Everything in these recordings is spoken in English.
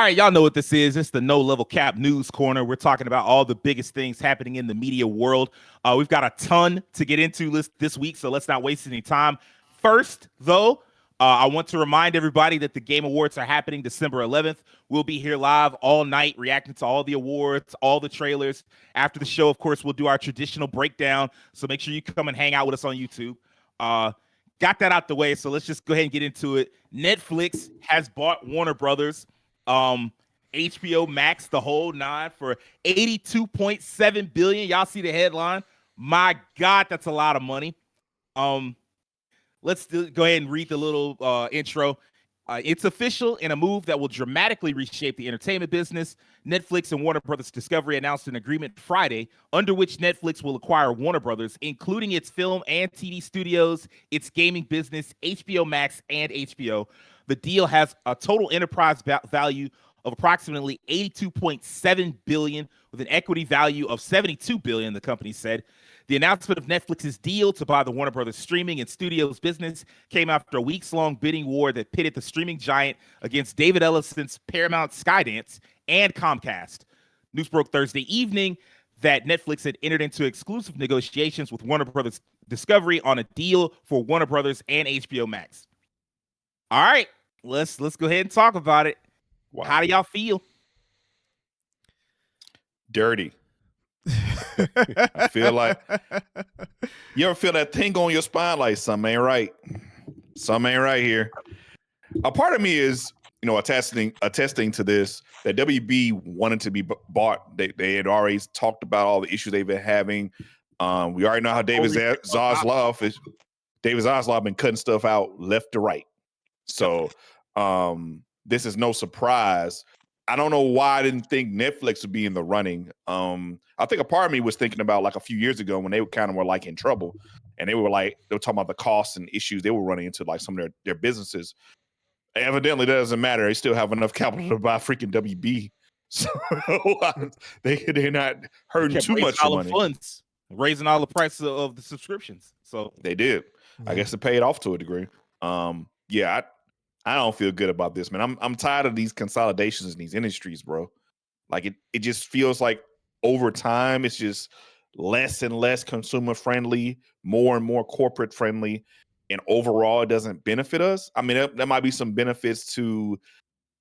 right, y'all know what this is. It's the No Level Cap News Corner. We're talking about all the biggest things happening in the media world. We've got a ton to get into this week, so let's not waste any time. First, though, I want to remind everybody that the Game Awards are happening December 11th. We'll be here live all night reacting to all the awards, all the trailers. After the show, of course, we'll do our traditional breakdown, so make sure you come and hang out with us on YouTube. Got that out the way, so let's just go ahead and get into it. Netflix has bought Warner Brothers, HBO Max, the whole nine, for $82.7 billion. Y'all see the headline? My God, that's a lot of money. Let's go ahead and read the little intro. It's official. In a move that will dramatically reshape the entertainment business, Netflix and Warner Brothers Discovery announced an agreement Friday under which Netflix will acquire Warner Brothers, including its film and TV studios, its gaming business, HBO Max, and HBO. The deal has a total enterprise value of approximately $82.7 billion, with an equity value of $72 billion, the company said. The announcement of Netflix's deal to buy the Warner Brothers streaming and studios business came after a weeks-long bidding war that pitted the streaming giant against David Ellison's Paramount Skydance and Comcast. News broke Thursday evening that Netflix had entered into exclusive negotiations with Warner Brothers Discovery on a deal for Warner Brothers and HBO Max. All right, let's go ahead and talk about it. Wow. How do y'all feel? Dirty. I feel like, you ever feel that thing on your spine like something ain't right? Something ain't right here. A part of me is, attesting to this, that WB wanted to be bought. They had already talked about all the issues they've been having. We already know how David Zaslav been cutting stuff out left to right. So this is no surprise. I don't know why I didn't think Netflix would be in the running. I think a part of me was thinking about like a few years ago when they kind of were like in trouble, and they were talking about the costs and issues they were running into, like some of their businesses. Evidently, that doesn't matter. They still have enough capital to buy freaking WB, so they're not hurting too much all money. The funds, raising all the prices of the subscriptions. So they did. Yeah. I guess it paid off to a degree. Yeah. I don't feel good about this, man. I'm tired of these consolidations in these industries, bro. Like it just feels like over time it's just less and less consumer friendly, more and more corporate friendly, and overall it doesn't benefit us. I mean, there might be some benefits to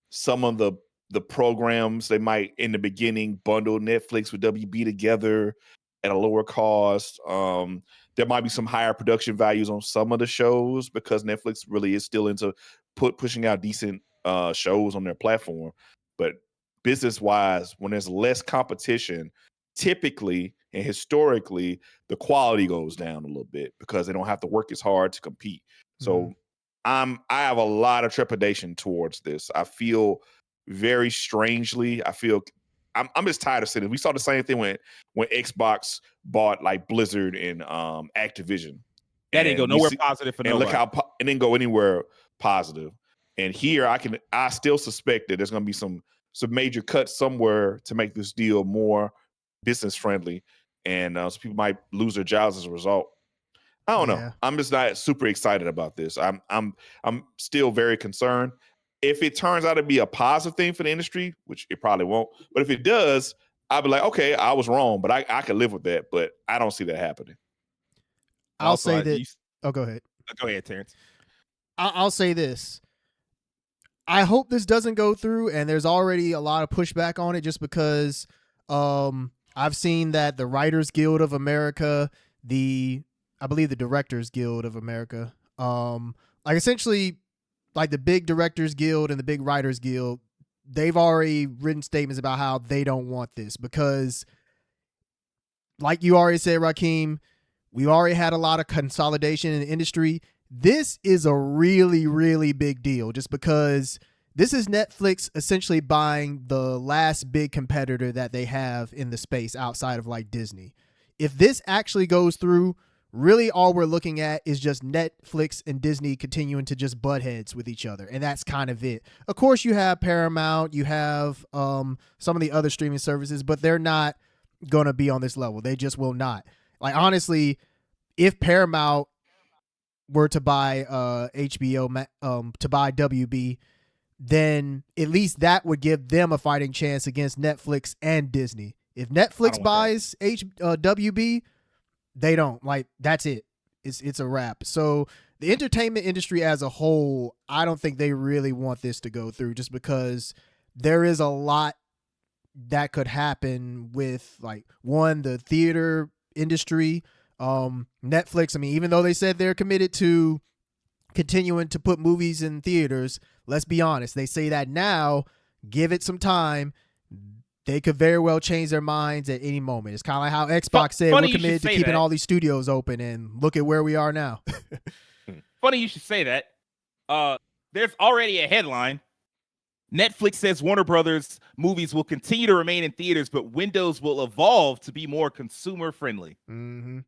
some of the programs. They might in the beginning bundle Netflix with WB together at a lower cost. There might be some higher production values on some of the shows because Netflix really is still into pushing out decent shows on their platform. But business-wise, when there's less competition, typically and historically, the quality goes down a little bit because they don't have to work as hard to compete. So I have a lot of trepidation towards this. I feel very strangely. I'm just tired of sitting. We saw the same thing when Xbox bought like Blizzard and Activision. That didn't go nowhere positive for nobody. Look how it didn't go anywhere positive. And here I still suspect that there's going to be some major cuts somewhere to make this deal more business friendly, and so people might lose their jobs as a result. I don't know. I'm just not super excited about this. I'm still very concerned. If it turns out to be a positive thing for the industry, which it probably won't, but if it does, I'll be like, okay, I was wrong, but I can live with that. But I don't see that happening. I'll say that. Go ahead. Go ahead, Terrence. I'll say this. I hope this doesn't go through, and there's already a lot of pushback on it just because I've seen that the Writers Guild of America, I believe the Directors Guild of America, essentially like the big Directors Guild and the big Writers Guild, they've already written statements about how they don't want this because, like you already said, Rakeem, we already had a lot of consolidation in the industry. This is a really, really big deal just because this is Netflix essentially buying the last big competitor that they have in the space outside of like Disney. If this actually goes through, really all we're looking at is just Netflix and Disney continuing to just butt heads with each other. And that's kind of it. Of course, you have Paramount, you have some of the other streaming services, but they're not going to be on this level. They just will not. Like, honestly, if Paramount were to buy HBO, to buy WB, then at least that would give them a fighting chance against Netflix and Disney. If Netflix buys WB, they don't. Like, that's it. It's a wrap. So the entertainment industry as a whole, I don't think they really want this to go through, just because there is a lot that could happen with, like, one, the theater industry, Netflix. I mean, even though they said they're committed to continuing to put movies in theaters, let's be honest, they say that now. Give it some time. They could very well change their minds at any moment. It's kind of like how Xbox said we're committed to keeping all these studios open, and look at where we are now. Funny you should say that. There's already a headline. Netflix says Warner Brothers movies will continue to remain in theaters, but windows will evolve to be more consumer friendly. Mm-hmm.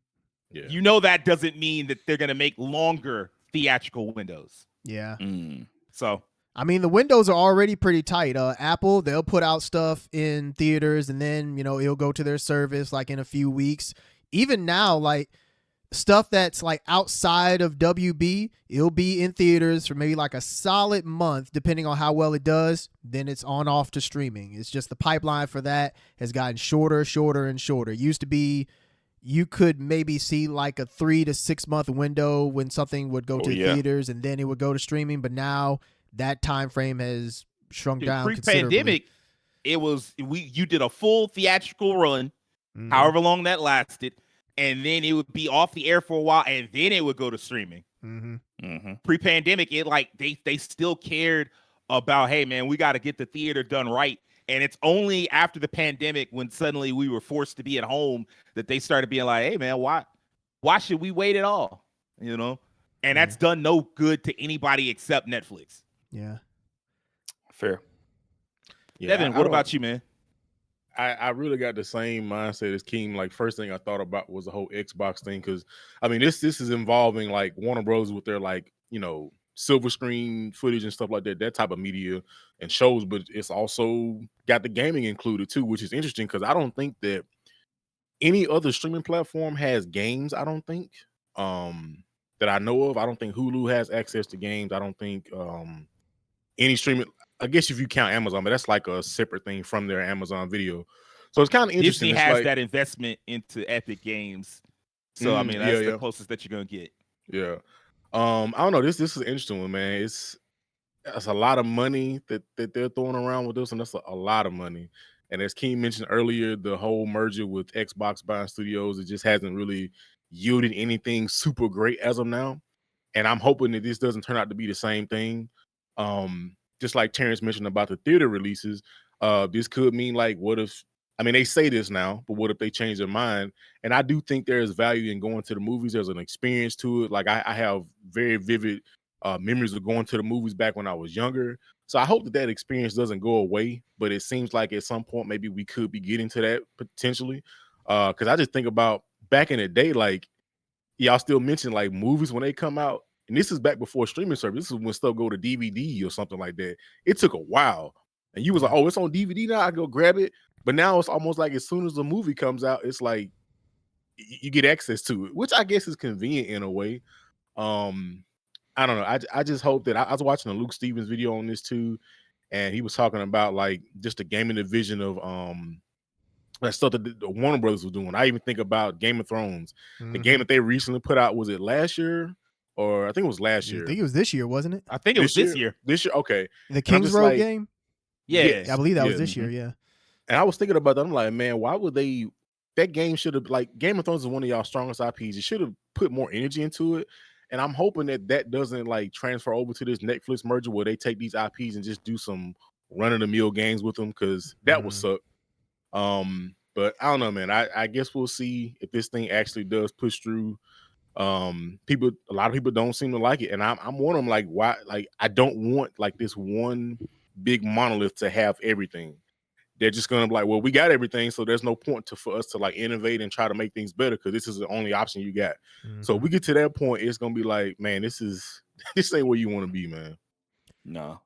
Yeah. You know that doesn't mean that they're going to make longer theatrical windows. Yeah. So, I mean, the windows are already pretty tight. Apple, they'll put out stuff in theaters, and then, you know, it'll go to their service like in a few weeks. Even now, like, stuff that's like outside of WB, it'll be in theaters for maybe like a solid month, depending on how well it does. Then it's on off to streaming. It's just the pipeline for that has gotten shorter and shorter. It used to be you could maybe see like a 3 to 6 month window when something would go to theaters and then it would go to streaming. But now that time frame has shrunk down pre-pandemic. It was you did a full theatrical run, however long that lasted, and then it would be off the air for a while, and then it would go to streaming. Pre-pandemic, it like they still cared about, hey man, we got to get the theater done right. And it's only after the pandemic, when suddenly we were forced to be at home, that they started being like, hey man, why should we wait at all? You know, and that's done no good to anybody except Netflix. Yeah, fair. Yeah, Devin, what about you, man? I really got the same mindset as Keem. Like, first thing I thought about was the whole Xbox thing, because I mean this is involving like Warner Bros. With their, like, you know, silver screen footage and stuff like that type of media and shows, but it's also got the gaming included too, which is interesting because I don't think that any other streaming platform has games. I don't think that I know of. I don't think Hulu has access to games. I don't think any streaming, I guess if you count Amazon, but that's like a separate thing from their Amazon Video. So it's kind of interesting. Disney has that investment into Epic Games. So I mean, that's the closest that you're gonna get. Yeah. I don't know. This is an interesting one, man. It's a lot of money that they're throwing around with this, and that's a lot of money. And as Keem mentioned earlier, the whole merger with Xbox buying studios, it just hasn't really yielded anything super great as of now. And I'm hoping that this doesn't turn out to be the same thing. Just like Terrence mentioned about the theater releases, this could mean, like, what if, I mean, they say this now, but what if they change their mind? And I do think there is value in going to the movies. There's an experience to it. Like, I have very vivid memories of going to the movies back when I was younger. So I hope that experience doesn't go away, but it seems like at some point maybe we could be getting to that potentially. Because I just think about back in the day, like, y'all still mention like movies when they come out, and this is back before streaming service. This is when stuff go to DVD or something like that. It took a while, and you was like, "Oh, it's on DVD now. I go grab it." But now it's almost like as soon as the movie comes out, it's like you get access to it, which I guess is convenient in a way. I don't know. I just hope that I was watching a Luke Stevens video on this too, and he was talking about like just the gaming division of that stuff that the Warner Brothers was doing. I even think about Game of Thrones, the game that they recently put out. Was it last year? Or I think it was last year. I think it was this year, wasn't it? I think it was this year. This year, okay. The Kings Road game? Yeah. I believe that was this year, yeah. And I was thinking about that. I'm like, man, why would they, that game should have, like, Game of Thrones is one of y'all strongest IPs. It should have put more energy into it. And I'm hoping that doesn't, like, transfer over to this Netflix merger where they take these IPs and just do some run-of-the-mill games with them, because that would suck. But I don't know, man. I guess we'll see if this thing actually does push through. A lot of people don't seem to like it, and I'm one of them. Like, why? Like, I don't want like this one big monolith to have everything. They're just gonna be like, well, we got everything, so there's no point for us to like innovate and try to make things better, because this is the only option you got. So if we get to that point, it's gonna be like, man, this ain't where you want to be, man. No.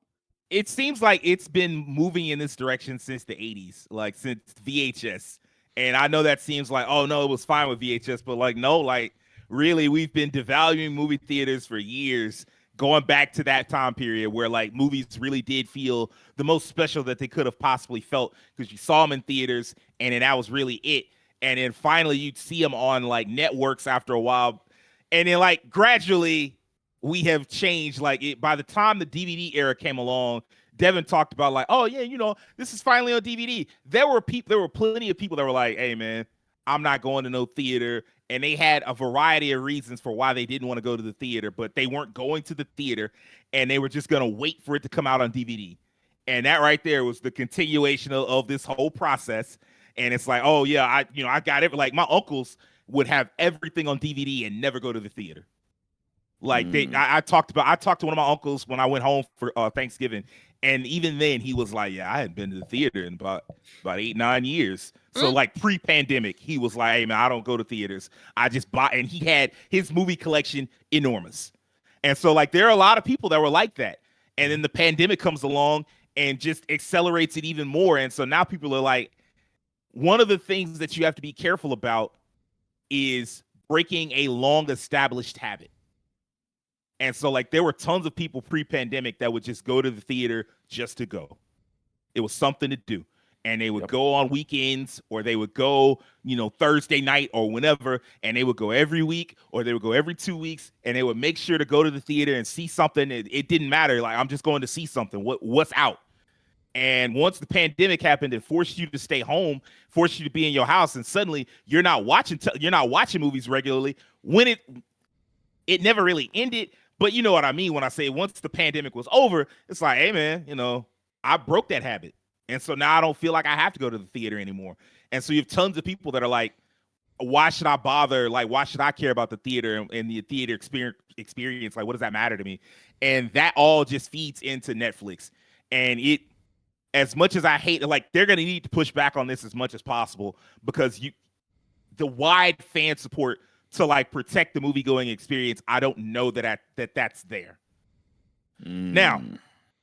It seems like it's been moving in this direction since the 80s, like since VHS. And I know that seems like, oh no, it was fine with VHS, but like, no, like, really, we've been devaluing movie theaters for years, going back to that time period where like movies really did feel the most special that they could have possibly felt, because you saw them in theaters and then that was really it. And then finally you'd see them on like networks after a while. And then like gradually we have changed. Like by the time the DVD era came along, Devin talked about like, oh yeah, you know, this is finally on DVD. There were plenty of people that were like, hey man, I'm not going to no theater. And they had a variety of reasons for why they didn't want to go to the theater, but they weren't going to the theater and they were just going to wait for it to come out on DVD. And that right there was the continuation of this whole process. And it's like, oh yeah, I got it. Like my uncles would have everything on DVD and never go to the theater. Like I talked to one of my uncles when I went home for Thanksgiving. And even then he was like, yeah, I hadn't been to the theater in about 8-9 years. So like pre-pandemic, he was like, hey man, I don't go to theaters. I just buy, and he had his movie collection enormous. And so like there are a lot of people that were like that. And then the pandemic comes along and just accelerates it even more. And so now people are like, one of the things that you have to be careful about is breaking a long established habit. And so like there were tons of people pre-pandemic that would just go to the theater just to go. It was something to do. And they would go on weekends, or they would go, you know, Thursday night or whenever, and they would go every week, or they would go every 2 weeks, and they would make sure to go to the theater and see something. It didn't matter. Like, I'm just going to see something. What's out? And once the pandemic happened, it forced you to stay home, forced you to be in your house, and suddenly you're not watching movies regularly. When it never really ended, but you know what I mean when I say once the pandemic was over, it's like, hey man, you know, I broke that habit. And so now I don't feel like I have to go to the theater anymore. And so you have tons of people that are like, why should I bother? Like, why should I care about the theater and the theater experience? Like, what does that matter to me? And that all just feeds into Netflix. And it, as much as I hate, like, they're going to need to push back on this as much as possible, because the wide fan support to like protect the movie-going experience, I don't know that's there. Now,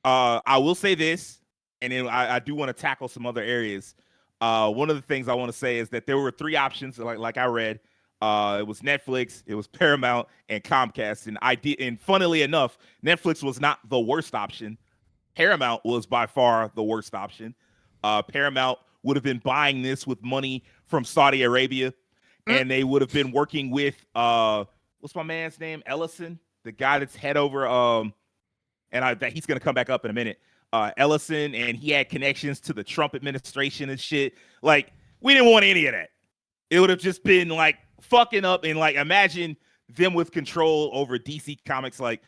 I will say this, and then I do want to tackle some other areas. One of the things I want to say is that there were 3 options, like I read. It was Netflix, it was Paramount, and Comcast. And funnily enough, Netflix was not the worst option. Paramount was by far the worst option. Paramount would have been buying this with money from Saudi Arabia, and they would have been working with what's my man's name? Ellison, the guy that's head over. And he's gonna come back up in a minute. Ellison, and he had connections to the Trump administration and shit. Like, we didn't want any of that. It would have just been like fucking up, and like imagine them with control over DC Comics. Like,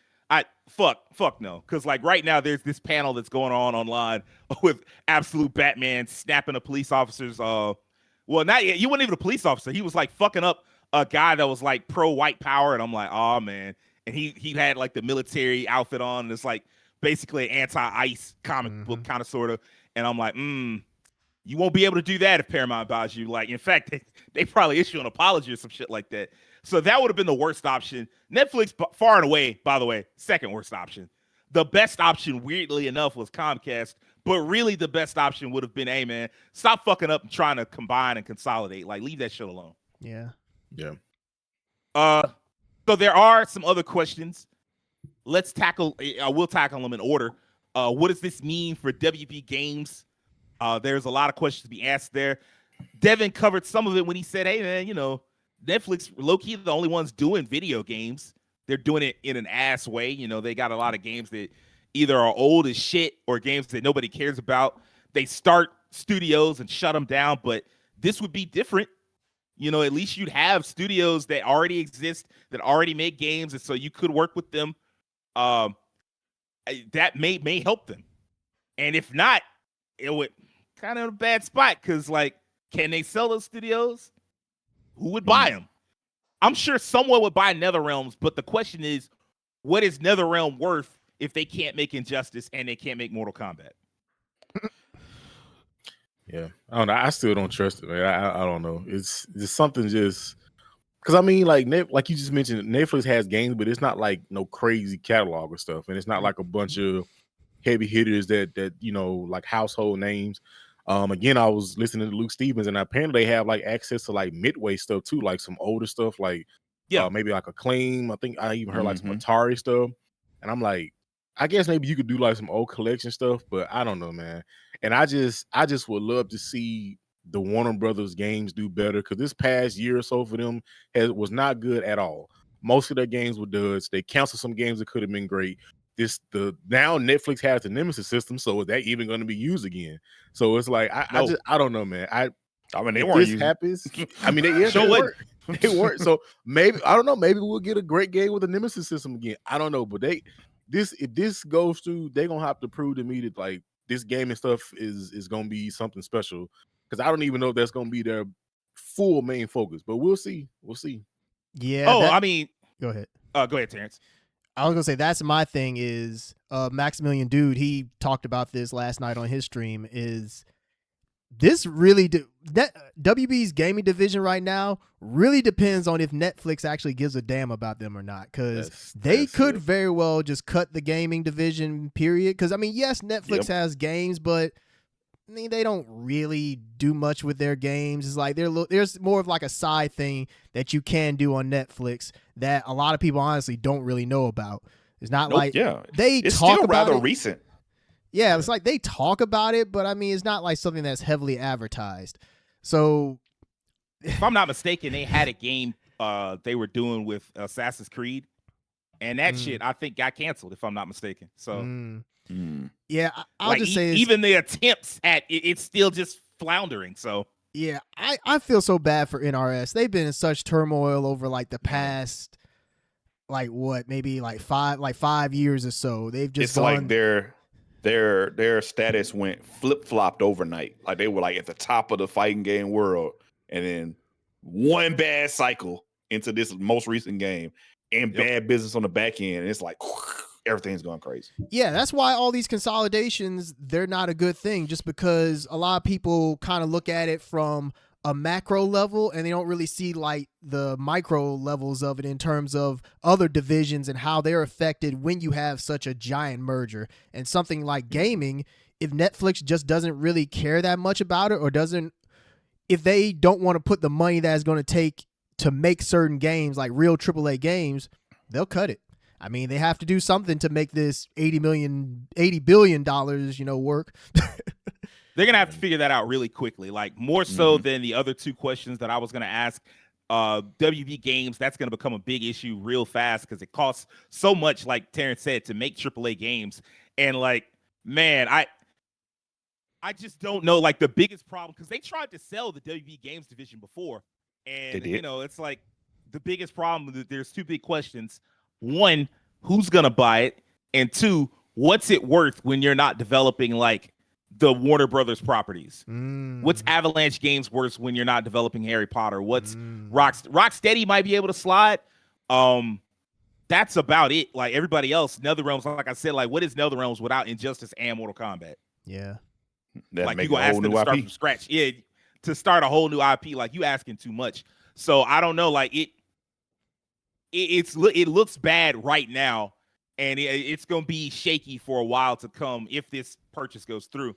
fuck no. Because like right now there's this panel that's going on online with Absolute Batman snapping a police officer's well, not yet. He wasn't even a police officer. He was like fucking up a guy that was like pro white power, and I'm like, oh man. And he had like the military outfit on, and it's like basically an anti-ICE comic book kind of sort of. And I'm like, you won't be able to do that if Paramount buys you. Like, in fact, they probably issue an apology or some shit like that. So that would have been the worst option. Netflix, far and away, by the way, second worst option. The best option, weirdly enough, was Comcast. But really the best option would have been, hey, man, stop fucking up and trying to combine and consolidate. Like, leave that shit alone. Yeah. Yeah. So there are some other questions. Let's tackle. We'll tackle them in order. What does this mean for WB Games? There's a lot of questions to be asked there. Devin covered some of it when he said, hey, man, you know, Netflix, low-key, the only ones doing video games. They're doing it in an ass way. You know, they got a lot of games that either are old as shit or games that nobody cares about. They start studios and shut them down, but this would be different. You know, at least you'd have studios that already exist, that already make games, and so you could work with them. That may help them. And if not, it would kind of in a bad spot, because, like, can they sell those studios? Who would buy them? I'm sure someone would buy NetherRealms, but the question is, what is NetherRealm worth if they can't make Injustice and they can't make Mortal Kombat? Yeah, I don't know. I still don't trust it, man. I don't know. It's just something just because I mean, like you just mentioned, Netflix has games, but it's not like no crazy catalog or stuff, and it's not like a bunch of heavy hitters that you know, like household names. Again, I was listening to Luke Stevens, and apparently they have like access to like Midway stuff too, like some older stuff, like maybe like Acclaim. I think I even heard like some Atari stuff. And I'm like, I guess maybe you could do like some old collection stuff, but I don't know, man. And I just would love to see the Warner Brothers games do better, because this past year or so for them was not good at all. Most of their games were duds. They canceled some games that could have been great. Now Netflix has the Nemesis system, so is that even going to be used again? So it's like I don't know, man. I mean, they if weren't this using. happens, I mean, they work. They work. So maybe I don't know. Maybe we'll get a great game with the Nemesis system again. I don't know, but if this goes through, they're gonna have to prove to me that like this gaming stuff is gonna be something special, because I don't even know if that's gonna be their full main focus. But we'll see. We'll see. Yeah. Go ahead. Go ahead, Terrence. I was gonna say that's my thing is Maximilian Dude, he talked about this last night on his stream, is this really WB's gaming division right now really depends on if Netflix actually gives a damn about them or not, because they could very well just cut the gaming division, period. Because I mean, yes, Netflix has games, but I mean, they don't really do much with their games. It's like there's more of like a side thing that you can do on Netflix that a lot of people honestly don't really know about. It's not it's still rather recent. Yeah, it's like they talk about it, but I mean, it's not like something that's heavily advertised. So, if I'm not mistaken, they had a game they were doing with Assassin's Creed, and that shit I think got canceled. If I'm not mistaken, so yeah, I'll just say even the attempts at it's still just floundering. So yeah, I feel so bad for NRS. They've been in such turmoil over like the past, like what, maybe like 5 years or so. They've just like their status went flip-flopped overnight. Like they were like at the top of the fighting game world, and then one bad cycle into this most recent game and bad business on the back end, and it's like everything's going crazy. Yeah, that's why all these consolidations, they're not a good thing, just because a lot of people kind of look at it from a macro level and they don't really see like the micro levels of it in terms of other divisions and how they're affected when you have such a giant merger. And something like gaming, if Netflix just doesn't really care that much about it, or if they don't want to put the money that it's going to take to make certain games, like real AAA games, they'll cut it. I mean, they have to do something to make this $80 billion, work. They're going to have to figure that out really quickly, like more so than the other two questions that I was going to ask. WB Games, that's going to become a big issue real fast because it costs so much, like Terrence said, to make AAA games. And like, man, I just don't know, like the biggest problem, because they tried to sell the WB Games division before. And, it's like the biggest problem, there's two big questions. One, who's going to buy it? And two, what's it worth when you're not developing like the Warner Brothers properties? What's Avalanche Games worth when you're not developing Harry Potter? What's Rocksteady might be able to slide. That's about it. Like everybody else, NetherRealms, like I said, like what is NetherRealms without Injustice and Mortal Kombat? Yeah. Like you gonna ask them to start from scratch. Yeah, to start a whole new IP, like you asking too much. So I don't know, like it looks bad right now, and it's going to be shaky for a while to come if this purchase goes through.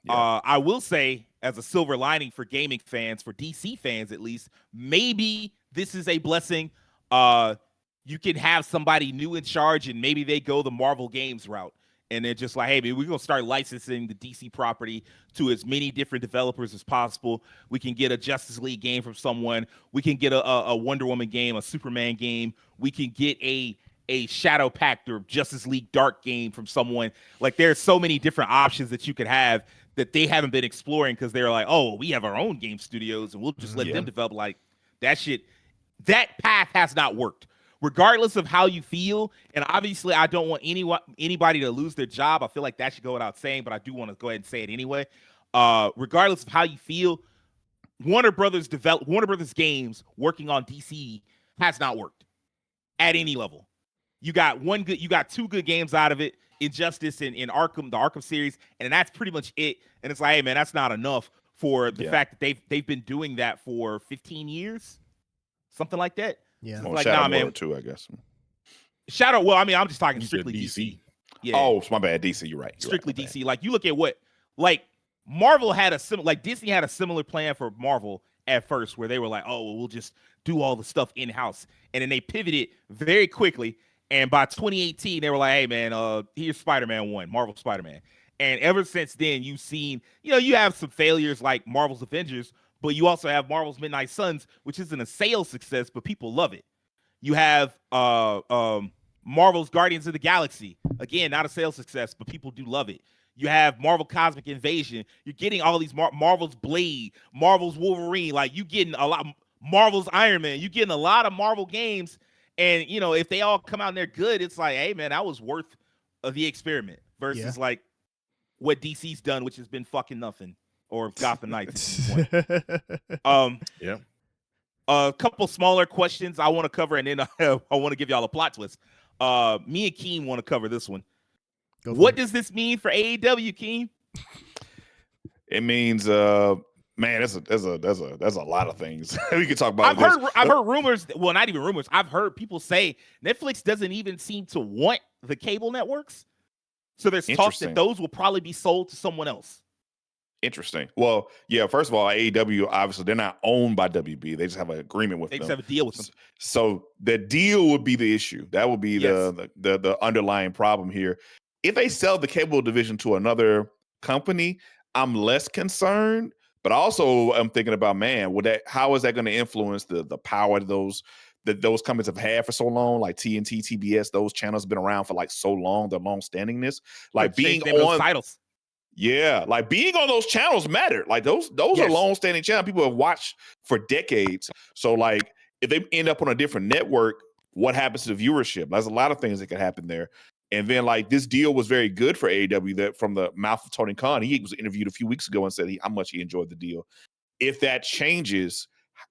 Yeah. I will say, as a silver lining for gaming fans, for DC fans at least, maybe this is a blessing. You can have somebody new in charge, and maybe they go the Marvel Games route. And they're just like, hey, man, we're going to start licensing the DC property to as many different developers as possible. We can get a Justice League game from someone. We can get a Wonder Woman game, a Superman game. We can get a Shadow Pact or Justice League Dark game from someone. Like, there's so many different options that you could have that they haven't been exploring because they're like, oh, we have our own game studios and we'll just let them develop. Like, that shit, that path has not worked. Regardless of how you feel, and obviously I don't want anybody to lose their job. I feel like that should go without saying, but I do want to go ahead and say it anyway. Regardless of how you feel, Warner Brothers games working on DC has not worked at any level. You got two good games out of it, Injustice and Arkham, the Arkham series, and that's pretty much it. And it's like, hey man, that's not enough for the fact that they've been doing that for 15 years, something like that. Yeah, well, like, Shadow man, too, I guess. Shadow. Well, I mean, I'm just talking strictly DC. Yeah. Oh, it's my bad, DC. You're right. Strictly DC. Like you look at what, like Marvel had Disney had a similar plan for Marvel at first, where they were like, oh, well, we'll just do all the stuff in house, and then they pivoted very quickly, And by 2018, they were like, hey, man, here's Spider-Man 1, Marvel Spider-Man. And ever since then, you've seen, you have some failures like Marvel's Avengers, but you also have Marvel's Midnight Suns, which isn't a sales success, but people love it. You have Marvel's Guardians of the Galaxy. Again, not a sales success, but people do love it. You have Marvel Cosmic Invasion. You're getting all these Marvel's Blade, Marvel's Wolverine. Like, you getting a lot. Marvel's Iron Man. You're getting a lot of Marvel games. And, if they all come out and they're good, it's like, hey, man, that was worth the experiment versus like what DC's done, which has been fucking nothing, or Gotham Knights. Yeah. A couple smaller questions I want to cover, and then I want to give y'all a plot twist. Me and Keem want to cover this one. What does this mean for AEW, Keem? It means, man, there's a lot of things we could talk about. I've heard rumors. Well, not even rumors. I've heard people say Netflix doesn't even seem to want the cable networks. So there's talk that those will probably be sold to someone else. Interesting. Well, yeah, first of all, AEW, obviously, they're not owned by WB. They just have an agreement with them. They just have a deal with them. So the deal would be the issue. That would be the underlying problem here. If they sell the cable division to another company, I'm less concerned. But also, I'm thinking about, man, how is that going to influence the power that those companies have had for so long, like TNT, TBS? Those channels have been around for like so long. The long-standingness, like being on those titles. Yeah, like being on those channels mattered. Like those are long-standing channels people have watched for decades. So like if they end up on a different network, what happens to the viewership? There's a lot of things that could happen there. And then like this deal was very good for AEW. That from the mouth of Tony Khan, he was interviewed a few weeks ago and said how much he enjoyed the deal. If that changes,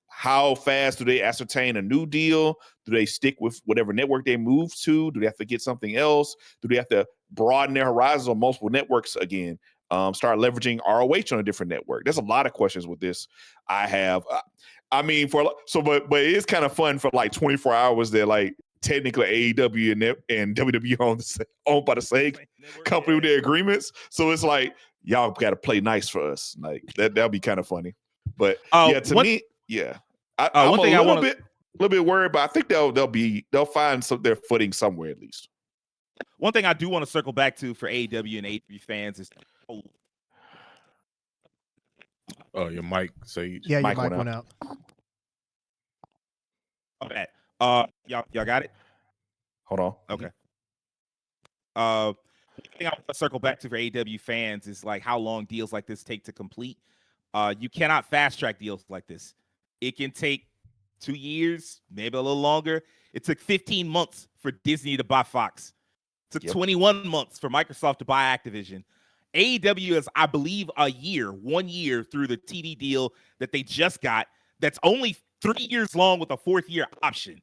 how fast do they ascertain a new deal? Do they stick with whatever network they move to? Do they have to get something else? Do they have to broaden their horizons on multiple networks again? Start leveraging ROH on a different network. There's a lot of questions with this. I have, but it is kind of fun for like 24 hours. They're like technically AEW and WWE owned by the same company with their agreements. So it's like y'all got to play nice for us. Like that'll be kind of funny. But I'm a little bit worried, but I think they'll find their footing somewhere at least. One thing I do want to circle back to for AEW and AEW fans is your mic, Sage. Yeah, your mic went out. Okay. Y'all got it? Hold on. Okay. One thing I want to circle back to for AEW fans is like how long deals like this take to complete. You cannot fast track deals like this. It can take 2 years, maybe a little longer. It took 15 months for Disney to buy Fox. It took 21 months for Microsoft to buy Activision. AEW is, I believe, 1 year through the TV deal that they just got. That's only 3 years long with a 4th year option.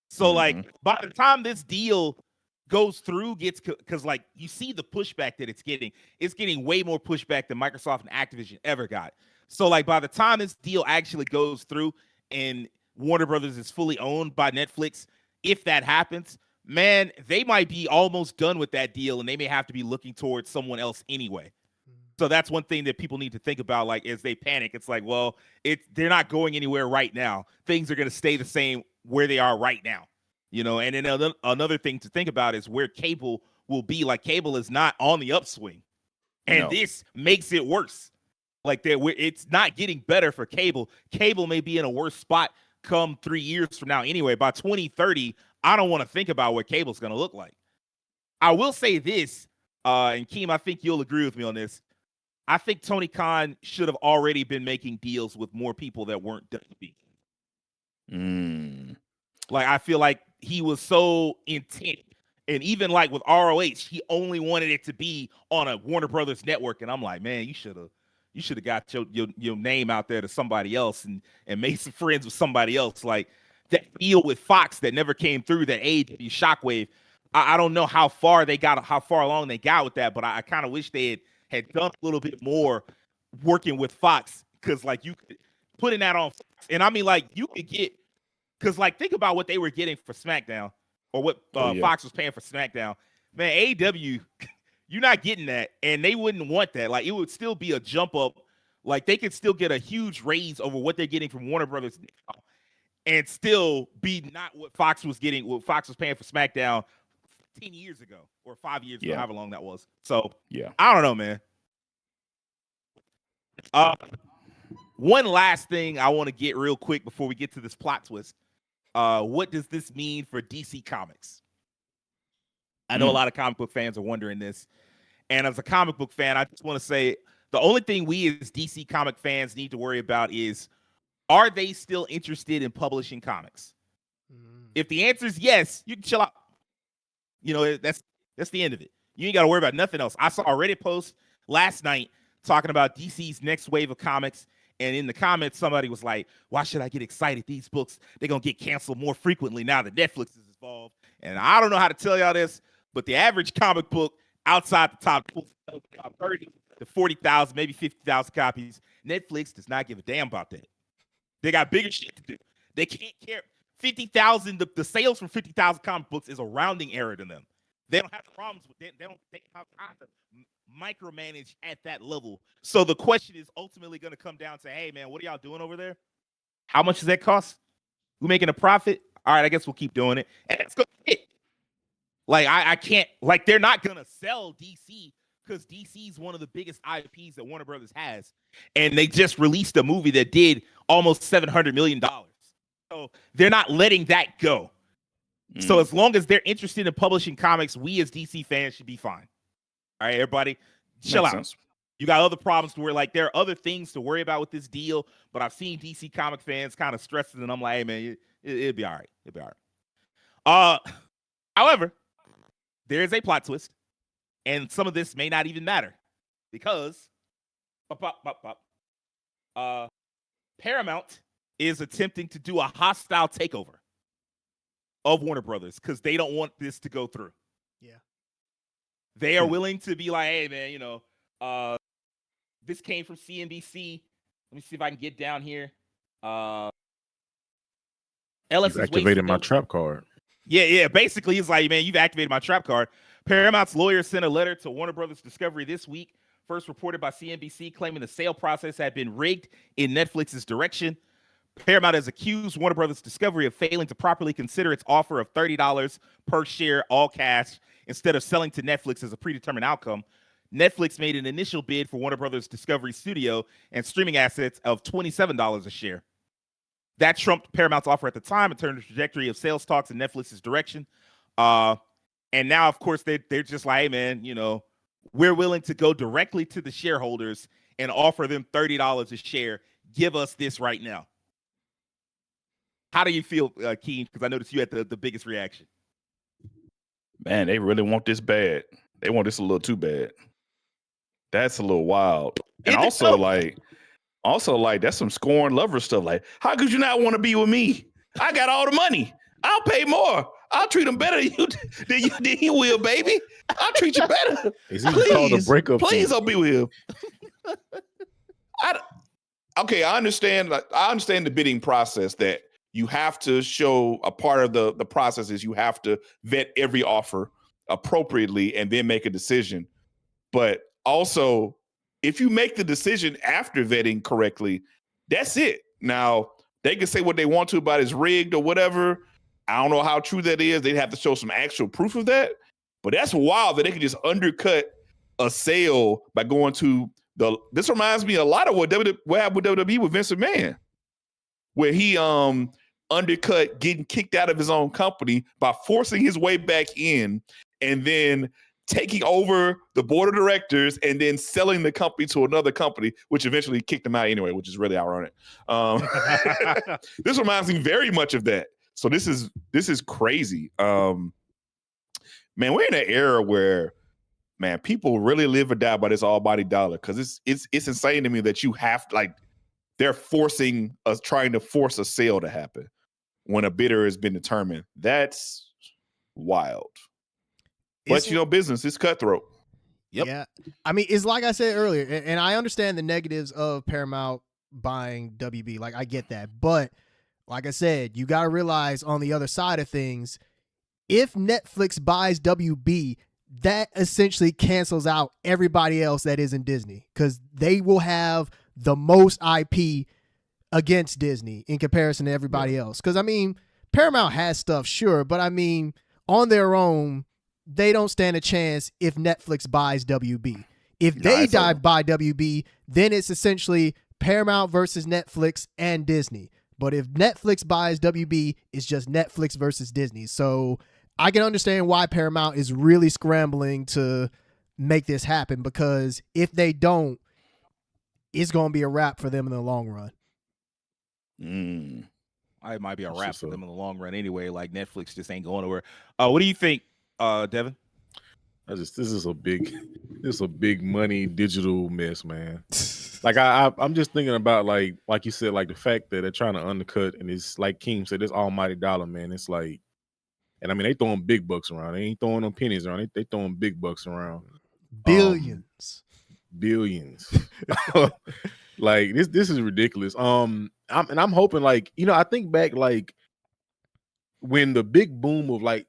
So, like, by the time this deal goes through, because, like, you see the pushback that it's getting way more pushback than Microsoft and Activision ever got. So, like, by the time this deal actually goes through and Warner Brothers is fully owned by Netflix, if that happens, man, they might be almost done with that deal and they may have to be looking towards someone else anyway. So that's one thing that people need to think about, like, as they panic. It's like, well, they're not going anywhere right now. Things are going to stay the same where they are right now, And then another thing to think about is where cable will be. Like, cable is not on the upswing, and this makes it worse. Like, it's not getting better for cable. Cable may be in a worse spot come 3 years from now anyway. By 2030, I don't want to think about what cable's going to look like. I will say this, and Keem, I think you'll agree with me on this. I think Tony Khan should have already been making deals with more people that weren't WB. Like, I feel like he was so intent. And even like with ROH, he only wanted it to be on a Warner Brothers network. And I'm like, man, you should have got your name out there to somebody else and made some friends with somebody else. Like that deal with Fox that never came through, that AEW Shockwave. I don't know how far along they got with that, but I kind of wish they had done a little bit more working with Fox, because like you could putting that on, and I mean like you could get, because like think about what they were getting for SmackDown, or what Fox was paying for SmackDown. Man, AEW, you're not getting that, and they wouldn't want that. Like it would still be a jump up. Like they could still get a huge raise over what they're getting from Warner Brothers. and still be not what Fox was getting, what Fox was paying for SmackDown 15 years ago or 5 years ago, however long that was. So I don't know, man. One last thing I want to get real quick before we get to this plot twist. What does this mean for DC Comics? I know a lot of comic book fans are wondering this. And as a comic book fan, I just want to say the only thing we as DC comic fans need to worry about is, are they still interested in publishing comics? If the answer is yes, you can chill out. You know, that's the end of it. You ain't got to worry about nothing else. I saw a Reddit post last night talking about DC's next wave of comics. And in the comments, somebody was like, why should I get excited? These books, they're going to get canceled more frequently now that Netflix is involved. And I don't know how to tell y'all this, but the average comic book outside the top 30 to 40,000, maybe 50,000 copies, Netflix does not give a damn about that. They got bigger shit to do. They can't care. 50,000, the sales from 50,000 comic books is a rounding error to them. They don't have problems with it. They don't have time to micromanage at that level. So the question is ultimately going to come down to, hey, man, what are y'all doing over there? How much does that cost? We're making a profit? All right, I guess we'll keep doing it. And it's going to hit. Like, I can't, like, they're not going to sell DC because DC is one of the biggest IPs that Warner Brothers has. And they just released a movie that did almost $700 million. So they're not letting that go. So as long as they're interested in publishing comics, we as DC fans should be fine. All right, everybody, chill out. Sense. You got other problems where, like, there are other things to worry about with this deal, but I've seen DC comic fans kind of stressing, and I'm like, hey, man, it'll be all right. It'll be all right. However, there is a plot twist, and some of this may not even matter because Paramount is attempting to do a hostile takeover of Warner Brothers because they don't want this to go through. Yeah. They are willing to be like, hey, man, you know, this came from CNBC. Let me see if I can get down here. Ellis activated my trap card. Yeah. Basically, he's like, man, you've activated my trap card. Paramount's lawyer sent a letter to Warner Brothers Discovery this week, first reported by CNBC, claiming the sale process had been rigged in Netflix's direction. Paramount has accused Warner Brothers Discovery of failing to properly consider its offer of $30 per share, all cash, instead of selling to Netflix as a predetermined outcome. Netflix made an initial bid for Warner Brothers Discovery studio and streaming assets of $27 a share. That trumped Paramount's offer at the time and turned the trajectory of sales talks in Netflix's direction. And now, of course, they're just like, hey, man, you know, we're willing to go directly to the shareholders and offer them $30 a share. Give us this right now. How do you feel, Keen? Because I noticed you had the biggest reaction. Man, they really want this bad. They want this a little too bad. That's a little wild. And also like that's some scorn lover stuff. Like, how could you not want to be with me? I got all the money. I'll pay more. I'll treat them better than you will, baby. I'll treat you better. Please don't be with him. I understand. I understand the bidding process that you have to show a part of the process is you have to vet every offer appropriately and then make a decision. But also, if you make the decision after vetting correctly, that's it. Now, they can say what they want to about it's rigged or whatever. I don't know how true that is. They'd have to show some actual proof of that. But that's wild that they can just undercut a sale by going to this reminds me a lot of what happened with WWE with Vince McMahon, where he undercut getting kicked out of his own company by forcing his way back in and then taking over the board of directors and then selling the company to another company, which eventually kicked him out anyway, which is really ironic. This reminds me very much of that. So this is crazy. Man, we're in an era where, man, people really live or die by this almighty dollar because it's insane to me that you have they're forcing us, trying to force a sale to happen when a bidder has been determined. That's wild. But business is cutthroat. Yep. Yeah. I mean, it's like I said earlier, and I understand the negatives of Paramount buying WB. Like, I get that. But like I said, you got to realize on the other side of things, if Netflix buys WB, that essentially cancels out everybody else that isn't Disney because they will have the most IP against Disney in comparison to everybody else. Because, I mean, Paramount has stuff, sure, but I mean, on their own, they don't stand a chance if Netflix buys WB. If they buy WB, then it's essentially Paramount versus Netflix and Disney. But if Netflix buys WB, it's just Netflix versus Disney. So I can understand why Paramount is really scrambling to make this happen, because if they don't, it's going to be a wrap for them in the long run. It might be a wrap for them in the long run anyway. Like, Netflix just ain't going nowhere. What do you think, Devin? This is a big money digital mess, man. Like I'm just thinking about like you said, like the fact that they're trying to undercut, and it's like Keem said, this almighty dollar, man. It's like, and I mean, they throwing big bucks around. They ain't throwing no pennies around. They throwing big bucks around. Billions. Like this is ridiculous. I'm hoping, like, you know, I think back like when the big boom of like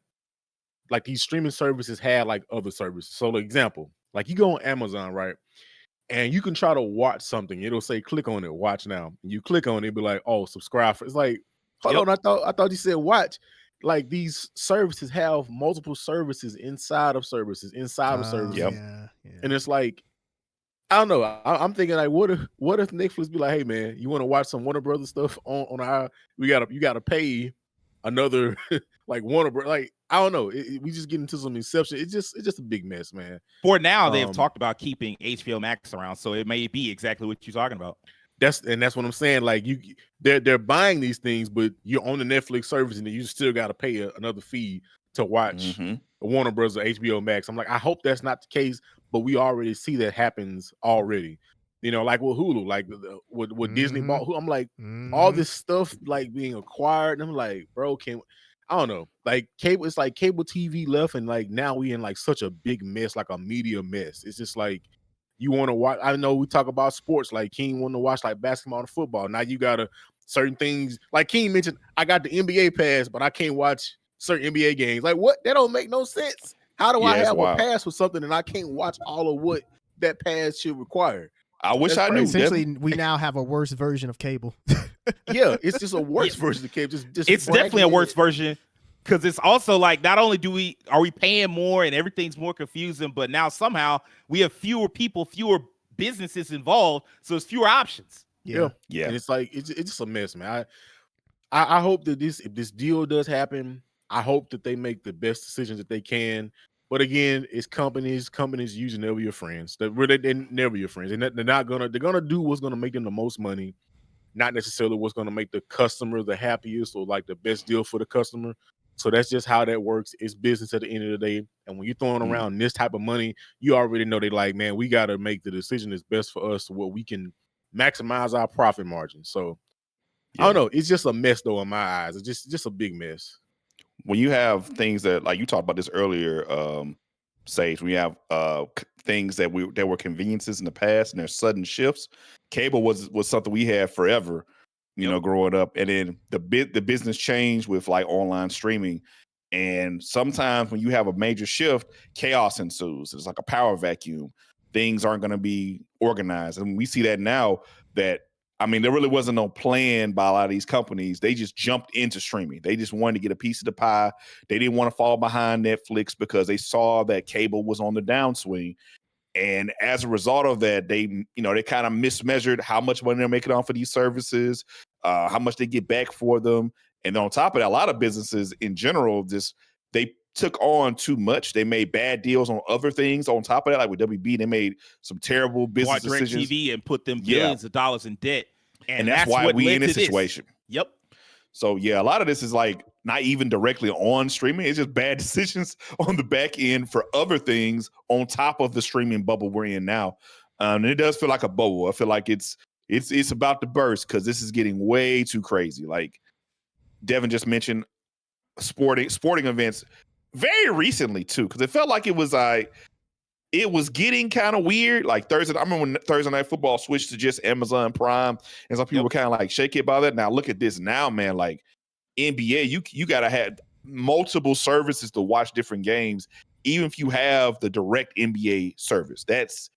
these streaming services had like other services. So, the example, like you go on Amazon, right? And you can try to watch something. It'll say, click on it, watch now. And you click on it, it'll be like, oh, subscribe. It's like, hold on, I thought you said watch. Like, these services have multiple services inside of services, Yeah. And it's like, I don't know. I'm thinking, like, what if Netflix be like, hey man, you want to watch some Warner Brothers stuff on our, you gotta pay another like Warner Brothers. Like, I don't know. We just get into some inception. It's just a big mess, man. For now, they have talked about keeping HBO Max around, so it may be exactly what you're talking about. That's what I'm saying. Like, they're buying these things, but you're on the Netflix service, and you still got to pay another fee to watch Warner Bros. Or HBO Max. I'm like, I hope that's not the case, but we already see that happens already. You know, like with Hulu, like with Disney bought Hulu. I'm like, all this stuff like being acquired, and I'm like, bro, I don't know. Like, cable, it's like cable TV left, and like now we in like such a big mess, like a media mess. It's just like, you want to watch. I know we talk about sports, like King want to watch like basketball and football. Now you gotta certain things, like King mentioned, I got the NBA pass, but I can't watch certain NBA games. Like, what? That don't make no sense. How do I have a pass for something and I can't watch all of what that pass should require? I wish I knew. Essentially, we now have a worse version of cable. Yeah, it's just a worse version of cable. Just it's definitely a worse version, because it's also like, not only are we paying more and everything's more confusing, but now somehow we have fewer people, fewer businesses involved, so it's fewer options. Yeah. And it's like, it's just a mess, man. I hope that if this deal does happen, I hope that they make the best decisions that they can. But again, it's companies usually never your friends. They're never your friends. They're gonna do what's gonna make them the most money, not necessarily what's gonna make the customer the happiest or like the best deal for the customer. So that's just how that works. It's business at the end of the day. And when you're throwing around this type of money, you already know they like, man, we got to make the decision that's best for us to what we can maximize our profit margin. So I don't know. It's just a mess, though, in my eyes. It's just a big mess. When you have things that, like you talked about this earlier, Sage, when you have things that were conveniences in the past and there's sudden shifts, cable was something we had forever, you know, growing up. And then the business changed with like online streaming. And sometimes when you have a major shift, chaos ensues. It's like a power vacuum. Things aren't going to be organized. And we see that now that, I mean, there really wasn't no plan by a lot of these companies. They just jumped into streaming. They just wanted to get a piece of the pie. They didn't want to fall behind Netflix because they saw that cable was on the downswing. And as a result of that, they kind of mismeasured how much money they're making off of these services, how much they get back for them. And on top of that, a lot of businesses in general, they took on too much. They made bad deals on other things. On top of that, like with WB, they made some terrible business decisions. TV and put them billions of dollars in debt. And that's why we in this situation. Yep. So yeah, a lot of this is like not even directly on streaming. It's just bad decisions on the back end for other things on top of the streaming bubble we're in now. And it does feel like a bubble. I feel like it's about to burst because this is getting way too crazy. Like Devin just mentioned, sporting events very recently too, because it felt like it was getting kind of weird. Like Thursday, I remember when Thursday Night Football switched to just Amazon Prime, and some people were kind of like shaky about that. Now look at this now, man. Like NBA, you gotta have multiple services to watch different games, even if you have the direct NBA service. That's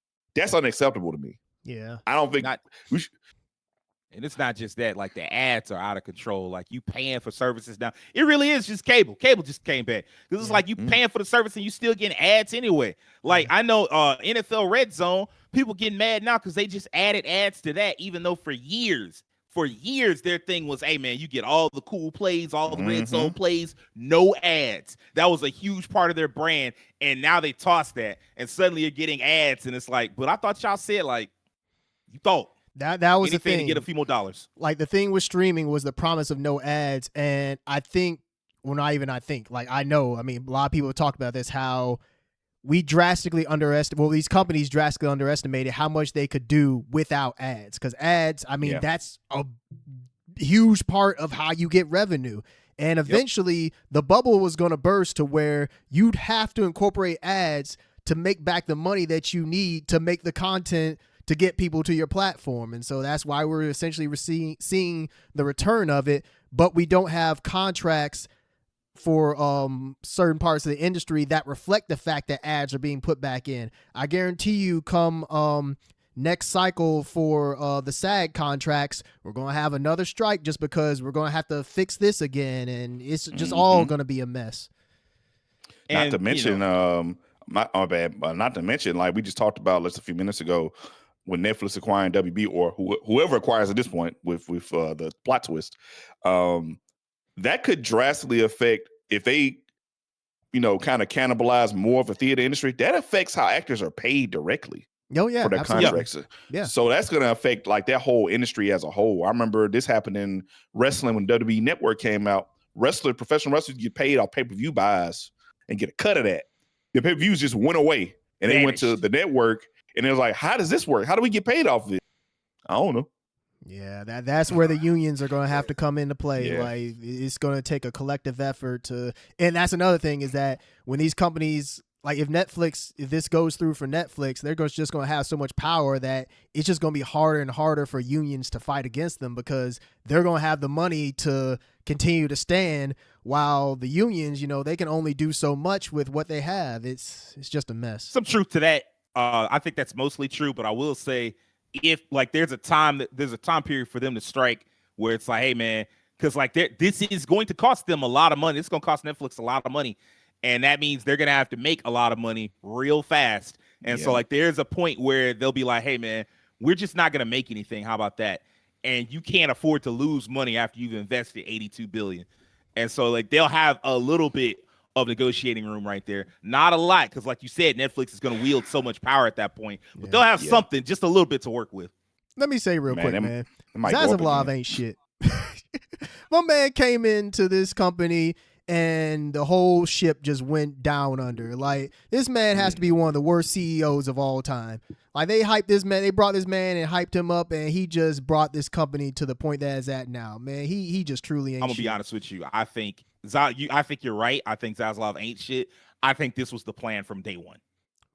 unacceptable to me. Yeah, I don't think And it's not just that, like the ads are out of control. Like you paying for services now. It really is just cable. Cable just came back. Because it's like you paying for the service and you still getting ads anyway. Like I know NFL Red Zone, people getting mad now because they just added ads to that, even though for years their thing was, hey man, you get all the cool plays, all the red zone plays, no ads. That was a huge part of their brand. And now they tossed that and suddenly you're getting ads. And it's like, but I thought y'all said like you thought. That was the thing. To get a few more dollars. Like the thing with streaming was the promise of no ads, and I think, well, not even I think, like I know, I mean, a lot of people talk about this, how we drastically underestimated, well, these companies drastically underestimated how much they could do without ads, because ads, I mean, that's a huge part of how you get revenue. And eventually the bubble was going to burst to where you'd have to incorporate ads to make back the money that you need to make the content to get people to your platform. And so that's why we're essentially seeing the return of it, but we don't have contracts for certain parts of the industry that reflect the fact that ads are being put back in. I guarantee you come next cycle for the SAG contracts, we're going to have another strike just because we're going to have to fix this again, and it's just all going to be a mess. Not to mention, not to mention, like we just talked about just a few minutes ago, when Netflix acquiring WB or whoever acquires at this point with the plot twist, that could drastically affect if they, kind of cannibalize more of the theater industry. That affects how actors are paid directly. Oh yeah, for their contracts. Yeah. So that's going to affect like that whole industry as a whole. I remember this happened in wrestling when WWE Network came out. Professional wrestlers get paid off pay-per-view buys and get a cut of that. The pay-per-views just went away and they went to the network. And it was like, how does this work? How do we get paid off of it? I don't know. Yeah, that's where the unions are going to have to come into play. Yeah. Like it's going to take a collective effort to, and that's another thing is that when these companies, like if this goes through for Netflix, they're just going to have so much power that it's just going to be harder and harder for unions to fight against them because they're going to have the money to continue to stand while the unions, they can only do so much with what they have. It's just a mess. Some truth to that. I think that's mostly true, but I will say if like there's a time period for them to strike where it's like, hey man, because like this is going to cost them a lot of money. It's going to cost Netflix a lot of money. And that means they're going to have to make a lot of money real fast. And so like there's a point where they'll be like, hey man, we're just not going to make anything. How about that? And you can't afford to lose money after you've invested $82 billion. And so like they'll have a little bit of negotiating room right there. Not a lot, because like you said, Netflix is going to wield so much power at that point. But they'll have something, just a little bit to work with. Let me say real quick, man. Zaslav ain't shit. My man came into this company and the whole ship just went down under. Like, this man has to be one of the worst CEOs of all time. Like, they brought this man and hyped him up, and he just brought this company to the point that it's at now. Man, he just truly ain't shit. I'm gonna be honest with you. I think you're right. I think Zaslav ain't shit. I think this was the plan from day one.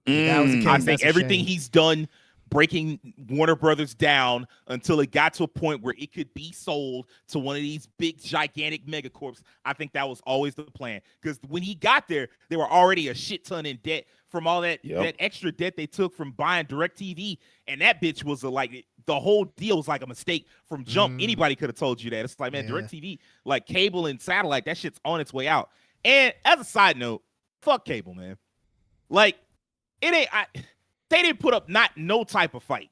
That was the case. I think everything he's done breaking Warner Brothers down until it got to a point where it could be sold to one of these big, gigantic megacorps. I think that was always the plan. Because when he got there, they were already a shit ton in debt from all that extra debt they took from buying DirecTV. And that bitch was the whole deal was like a mistake from jump. Anybody could have told you that. It's like, man, DirecTV, like cable and satellite, that shit's on its way out. And as a side note, fuck cable, man. Like, it ain't... They didn't put up no type of fight.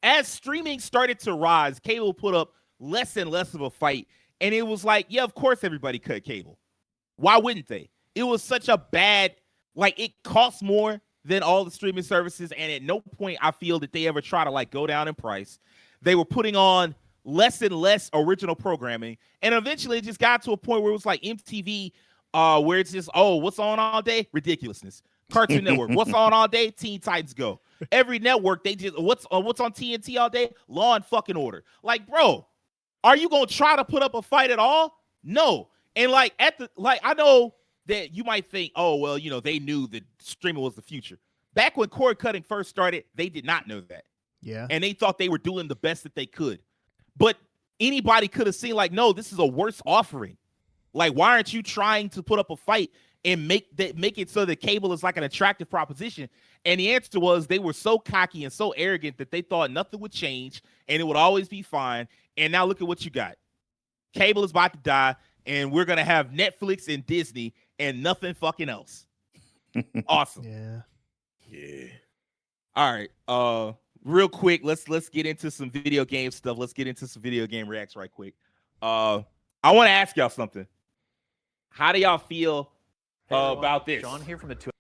As streaming started to rise, cable put up less and less of a fight. And it was like, yeah, of course everybody cut cable. Why wouldn't they? It was such a bad, like it costs more than all the streaming services. And at no point I feel that they ever try to like go down in price. They were putting on less and less original programming. And eventually it just got to a point where it was like MTV, where it's just, oh, what's on all day? Ridiculousness. Cartoon Network. What's on all day? Teen Titans Go. Every network, they just what's on TNT all day? Law and fucking Order. Like, bro, are you gonna try to put up a fight at all? No. And like I know that you might think, oh well, they knew that streaming was the future. Back when cord cutting first started, they did not know that. Yeah. And they thought they were doing the best that they could. But anybody could have seen like, no, this is a worse offering. Like, why aren't you trying to put up a fight? and make it so that cable is like an attractive proposition? And the answer was they were so cocky and so arrogant that they thought nothing would change and it would always be fine. And now look at what you got. Cable is about to die, and we're gonna have Netflix and Disney and nothing fucking else. Awesome. Yeah. All right. Real quick, let's get into some video game stuff. Let's get into some video game reacts right quick. I want to ask y'all something. How do y'all feel about this? Sean here from the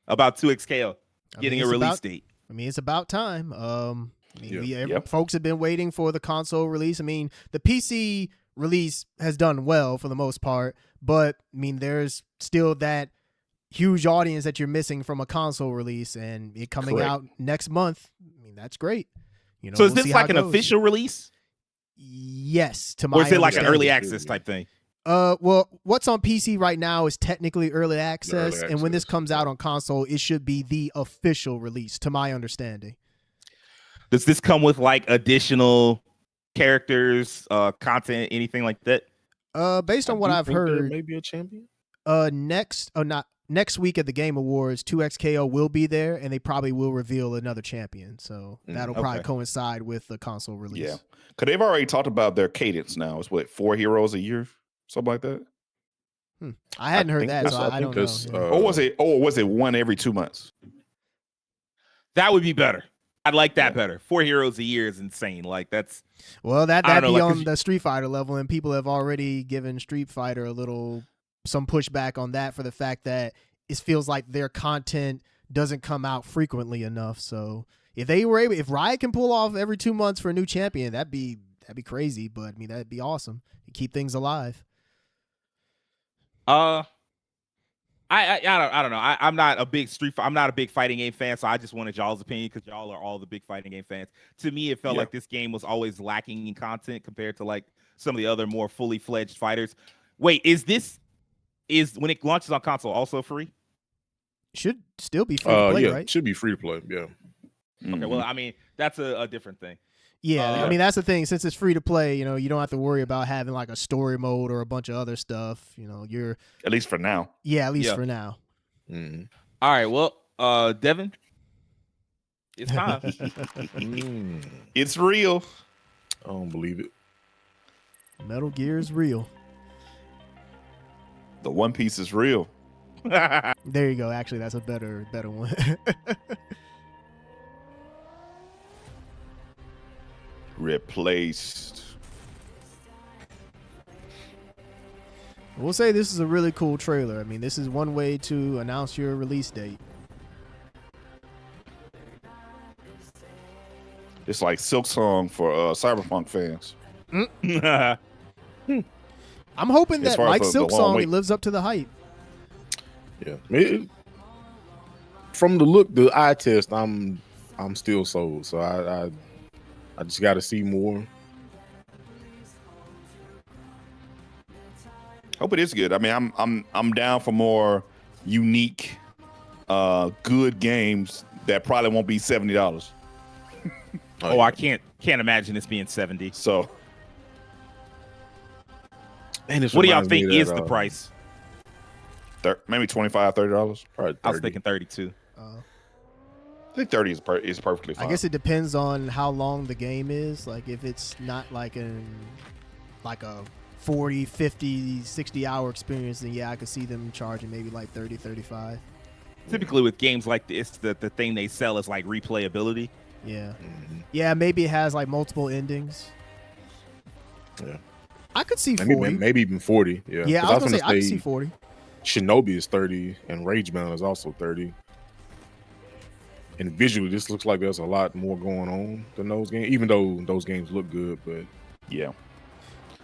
about 2XKO getting a release date. I mean, it's about time. Yeah. Folks have been waiting for the console release. I mean, the PC release has done well for the most part, but I mean, there's still that huge audience that you're missing from a console release, and it coming out next month. I mean, that's great. You know, so is this like an official release? Yes, to my or is it like an early understanding. access type thing? Well, what's on PC right now is technically early access, and when this comes out on console, it should be the official release, to my understanding. Does this come with like additional characters, content, anything like that? Based on what I've heard, maybe a champion. Next week at the Game Awards, 2XKO will be there, and they probably will reveal another champion. So that'll probably coincide with the console release. Yeah, because they've already talked about their cadence now. It's what, 4 heroes a year, something like that. I hadn't heard that, so I don't know. Yeah. Or was it one every 2 months? That would be better. I'd like that better. 4 heroes a year is insane. Like that's that'd be on the Street Fighter level, and people have already given Street Fighter some pushback on that for the fact that it feels like their content doesn't come out frequently enough. So if Riot can pull off every 2 months for a new champion, that'd be crazy. But I mean, that'd be awesome. It'd keep things alive. I don't know. I'm not a big fighting game fan, so I just wanted y'all's opinion because y'all are all the big fighting game fans. To me, it felt like this game was always lacking in content compared to like some of the other more fully fledged fighters. Wait, is when it launches on console also free? Should still be free to play, right? Should be free to play. Yeah. Okay, well, I mean, that's a different thing. Yeah, I mean, that's the thing. Since it's free to play, you know, you don't have to worry about having like a story mode or a bunch of other stuff. You know, you're at least for now. Yeah, at least for now. Mm. All right, well, Devin, it's time. It's real. I don't believe it. Metal Gear is real. The One Piece is real. There you go. Actually, that's a better one. Replaced. We'll say this is a really cool trailer. I mean, this is one way to announce your release date. It's like Silk Song for Cyberpunk fans. I'm hoping As that far as like the Silk long Song, wait. it lives up to the hype. Yeah. From the look, the eye test, I'm still sold. So I just got to see more. Hope it is good. I mean, I'm down for more unique, good games that probably won't be $70. I can't imagine this being 70. So, And what do y'all think is the price? maybe $25, $30. Probably 30. I was thinking 32. I think 30 is perfectly fine. I guess it depends on how long the game is. Like if it's not like a 40, 50, 60 hour experience, then yeah, I could see them charging maybe like 30, 35. Typically with games like this, the thing they sell is like replayability. Yeah. Mm-hmm. Yeah, maybe it has like multiple endings. Yeah. I could see 40. Maybe even 40. Yeah. Yeah, I was going to say I could see 40. Shinobi is 30 and Ragebound is also 30. And visually, this looks like there's a lot more going on than those games, even though those games look good. But yeah,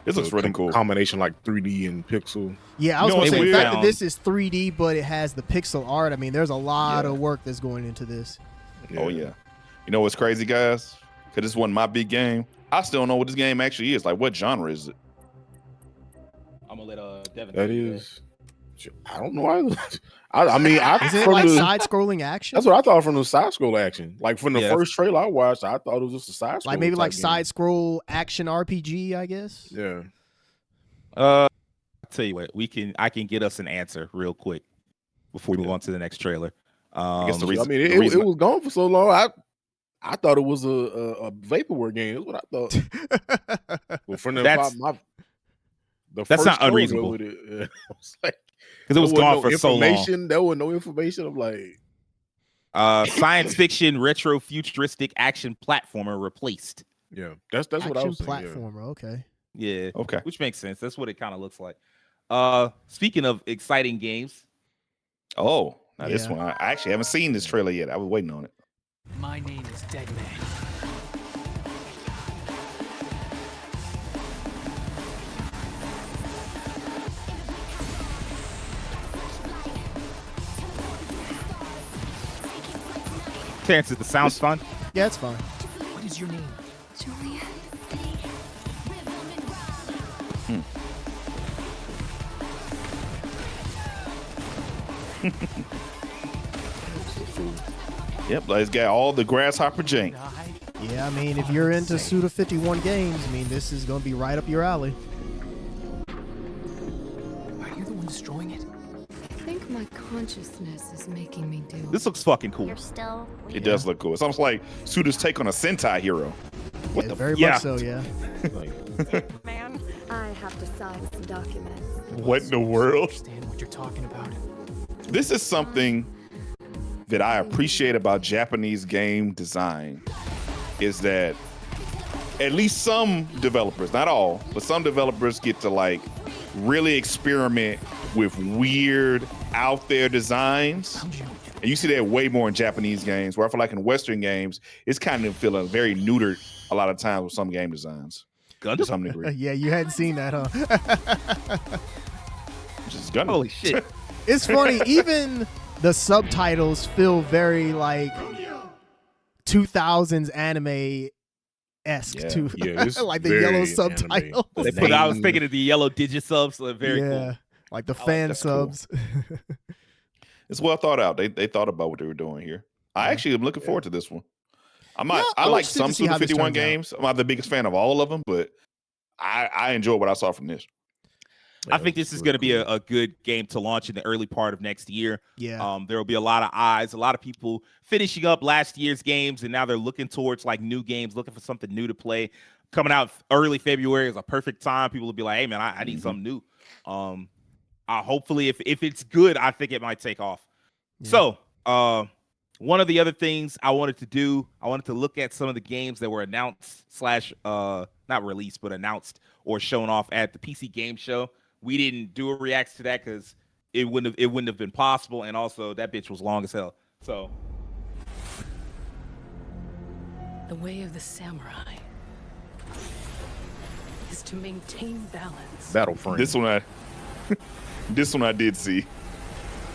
this looks really cool. Combination like 3D and pixel. Yeah, I was going to say the weird. fact that this is 3D, but it has the pixel art. I mean, there's a lot of work that's going into this. Yeah. Oh yeah. You know what's crazy, guys? Because this wasn't my big game. I still don't know what this game actually is. Like, what genre is it? I'm gonna let Devin. That is. I don't know. I mean, Isn't it like side-scrolling action? That's what I thought from the side-scroll action. Like from the first trailer I watched, I thought it was just a side-scroll. Like maybe like game. side-scroll action RPG, I guess. Yeah. I'll tell you what, I can get us an answer real quick. before we move on to the next trailer. guess the I reason- mean, the it reason- was gone for so long. I thought it was a vaporware game. That's what I thought. Well, from the That's first not trailer unreasonable. with it, I was like, because it was there wasn't gone for so long. information. There was no information. I'm like, Science fiction, retro, futuristic action platformer replaced. yeah, that's what I Action was saying. Yeah. platformer. Okay. Yeah, Okay. which makes sense. That's what it kind of looks like. Speaking of exciting games, Oh, now this Yeah. one I actually haven't seen this trailer yet. I was waiting on it. My name is Dead Man. Terrence, is the sounds fun? Yeah, it's fine. What is your name? Julia. Yep, it's got all the grasshopper jank. I Yeah, I mean, if you're into Suda 51 games, I mean, this is going to be right up your alley. Are you the one destroying it? I think my consciousness is making me do. This looks fucking cool. You're still. It does look cool. It's almost like Suda's take on a Sentai hero. What Yeah, the very yeah. much so, yeah. Like, Man, I have to sign some documents. What in the world? Understand what you're talking about? This is something that I appreciate about Japanese game design is that at least some developers, not all, but some developers get to like really experiment with weird out there designs. Found you. And you see that way more in Japanese games, where I feel like in Western games, it's kind of feeling very neutered a lot of times with some game designs to Gundam? some degree. Yeah, you hadn't seen that, huh? Just Gundam. Holy shit. It's funny, even the subtitles feel very like 2000s anime-esque Yeah. too. yeah, it's like the very yellow anime. subtitles. They put, I was thinking of the yellow digisubs, so they're very yeah, cool. like the like fan that's cool. subs. It's well thought out. They thought about what they were doing here. I actually am looking forward to this one. I Yeah, I'm like interested some to see how Suda this 51 turns out. games. I'm not the biggest fan of all of them, but I enjoy what I saw from this. I think this is going to be a good game to launch in the early part of next year. Yeah. There will be a lot of eyes, a lot of people finishing up last year's games, and now they're looking towards like new games, looking for something new to play. Coming out early February is a perfect time. People will be like, "Hey, man, I need something new." Hopefully, if it's good, I think it might take off. Yeah. So, one of the other things I wanted to do, I wanted to look at some of the games that were announced / not released, but announced or shown off at the PC Game Show. We didn't do a react to that because it wouldn't have been possible, and also that bitch was long as hell. So The way of the samurai is to maintain balance. Battlefront. This one I did see.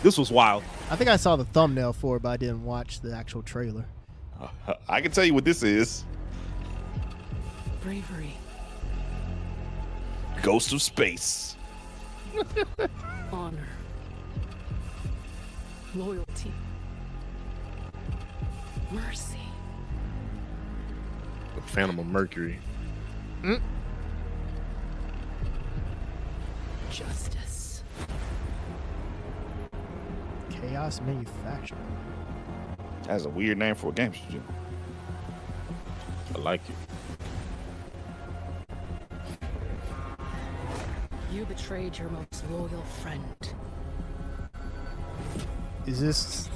this was wild. I think I saw the thumbnail for it, but I didn't watch the actual trailer. I can tell you what this is. Bravery, Ghost of Space. honor, loyalty, mercy. Phantom of Mercury. Justice. Chaos Manufacturing. That's a weird name for a game studio. I like it. You betrayed your most loyal friend. Is this